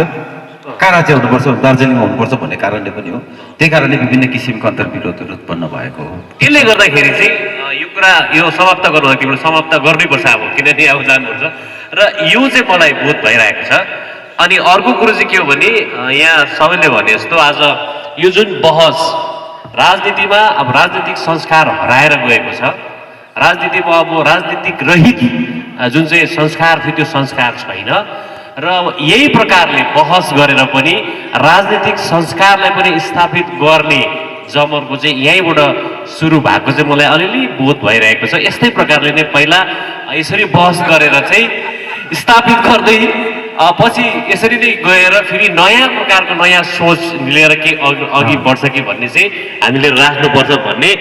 कहाँ राज्य हुनुपर्छ, दार्जिलिङमा हुनुपर्छ भन्ने कारणले पनि हो। त्यही कारणले विभिन्न किसिमको अन्तर्विरोधहरू उत्पन्न भएको हो। त्यसले गर्दाखेरि चाहिँ यो कुरा यो समाप्त गर्नु तिम्रो समाप्त गर्नैपर्छ अब, किनभने अब जानुपर्छ र यो चाहिँ मलाई बोध भइरहेको छ। अनि अर्को कुरो चाहिँ के हो भने यहाँ सबैले भने जस्तो आज यो जुन बहस राजनीतिमा अब राजनीतिक संस्कार हराएर गएको छ, राजनीतिमा अब राजनीतिक रहित जुन चाहिँ संस्कार थियो त्यो संस्कार छैन र यही प्रकारले बहस गरेर पनि राजनीतिक संस्कारलाई पनि स्थापित गर्ने जमर्को चाहिँ यहीँबाट सुरु भएको चाहिँ मलाई अलिअलि बोध भइरहेको छ। यस्तै प्रकारले नै पहिला यसरी बहस गरेर चाहिँ स्थापित गर्दै पछि यसरी नै गएर फेरि नयाँ प्रकारको नयाँ सोच लिएर के अघि बढ्छ कि भन्ने चाहिँ हामीले राख्नुपर्छ भन्ने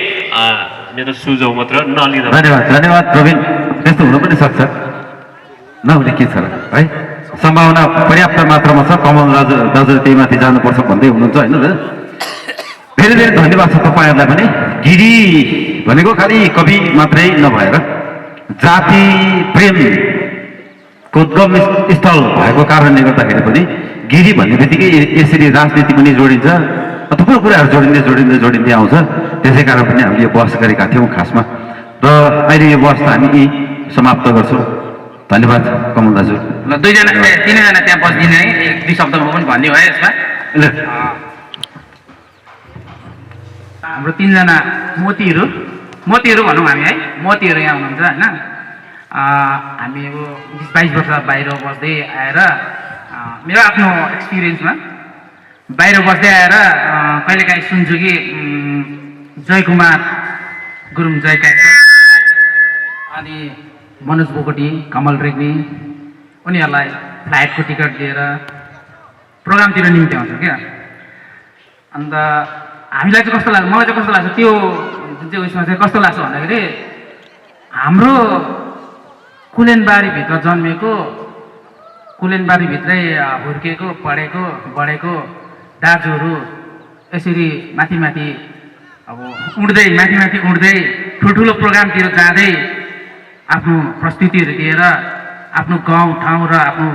मेरो सुझाउ मात्र नलिँदा। धन्यवाद प्रवीण। त्यस्तो हुन पनि सक्छ, नहुने के छ र है, सम्भावना पर्याप्त मात्रामा छ। कमल दाजु त्यही माथि जानुपर्छ भन्दै हुनुहुन्छ होइन र? धेरै धेरै धन्यवाद छ तपाईँहरूलाई पनि। गिरी भनेको खालि कवि मात्रै नभएर जाति प्रेमको उद्गम स्थल भएको कारणले गर्दाखेरि पनि गिरी भन्ने बित्तिकै यसरी राजनीति पनि जोडिन्छ, थुप्रो कुराहरू जोडिँदै आउँछ। त्यसै कारण पनि हामीले यो बहस गरेका थियौँ खासमा, र अहिले यो बहस हामी समाप्त गर्छौँ। धन्यवाद कमल दाजु। ल तिनैजना त्यहाँ बस्दिने है, एक दुई शब्दमा पनि भन्ने भयो यसमा। हाम्रो तिनजना मोतीहरू मोतीहरू भनौँ हामी है, मोतीहरू यहाँ हुनुहुन्छ होइन। हामी अब 20-22 वर्ष बाहिर बस्दै आएर मेरो आफ्नो एक्सपिरियन्समा बाहिर बस्दै आएर कहिलेकाहीँ सुन्छु कि जयकुमार गुरुङ जयका अनि मनोज बोगटी, कमल रेग्मी उनीहरूलाई फ्लाइटको टिकट दिएर प्रोग्रामतिर निम्ति आउँछ क्या। अन्त हामीलाई चाहिँ कस्तो लाग्छ, मलाई चाहिँ कस्तो लाग्छ त्यो जुन चाहिँ उयसमा चाहिँ कस्तो लाग्छ भन्दाखेरि हाम्रो कुलेनबारीभित्र जन्मेको, कुलेनबारीभित्रै हुर्केको, पढेको बढेको दाजुहरू यसरी माथि माथि अब उड्दै माथि माथि उड्दै ठुल्ठुलो प्रोग्रामतिर जाँदै आफ्नो प्रस्तुतिहरू दिएर आफ्नो गाउँ ठाउँ र आफ्नो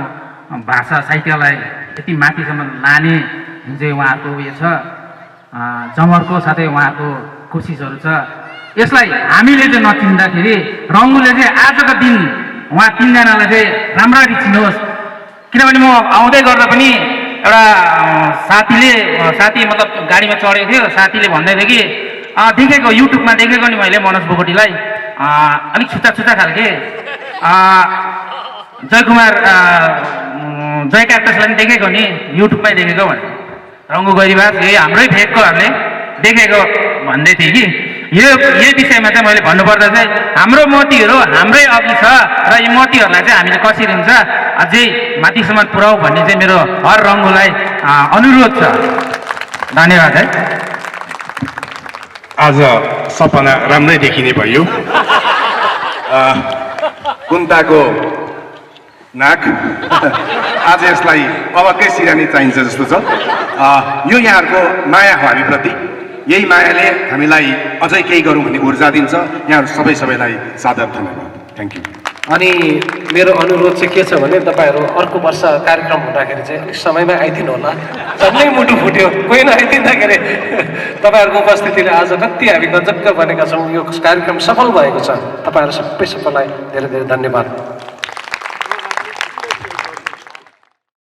भाषा साहित्यलाई यति माथिसम्म लाने जुन चाहिँ उहाँहरूको उयो छ जमर्को साथै उहाँको कोसिसहरू छ, यसलाई हामीले चाहिँ नचिन्दाखेरि रङ्गुले चाहिँ आजको दिन उहाँ तिनजनालाई चाहिँ राम्ररी चिन्नुहोस्। किनभने म आउँदै गर्दा पनि एउटा साथी मतलब गाडीमा चढेको थियो, साथीले भन्दै थियो कि देखेको युट्युबमा देखेको नि मैले मनोज बोगटीलाई अलिक छुच्चा छुच्चा खालके जयकुमार जय क्याक्टसलाई पनि देखेको नि युट्युबमै देखेको भने रङ्गु गैरीबास यही हाम्रै फेककोहरूले देखेको भन्दै थिएँ कि यही विषयमा चाहिँ मैले भन्नुपर्दा चाहिँ हाम्रो मोतीहरू हाम्रै अघि छ र यो मोतीहरूलाई चाहिँ हामीले कसरी हुन्छ अझै माथिसम्म पुऱ्याउ भन्ने चाहिँ मेरो हर रङ्गुलाई अनुरोध छ। धन्यवाद है। आज सपना राम्रै देखिने भयो। कुन्ताको नाक आज यसलाई अबकै सिरानी चाहिन्छ जस्तो छ। यो यहाँहरूको माया हो हामीप्रति, यही मायाले हामीलाई अझै केही गरौँ भन्ने ऊर्जा दिन्छ। यहाँहरू सबैलाई सादर धन्यवाद। Thank you. अनि मेरो अनुरोध चाहिँ के छ भने तपाईँहरू अर्को वर्ष कार्यक्रम हुँदाखेरि चाहिँ अलिक समयमा आइदिनु होला। झन्डै मुटु फुट्यो कोही नआइदिँदाखेरि तपाईँहरूको उपस्थितिले आज कति हामी गजबका बनेका छौँ। यो कार्यक्रम सफल भएको छ। तपाईँहरू सबैलाई धेरै धेरै धन्यवाद।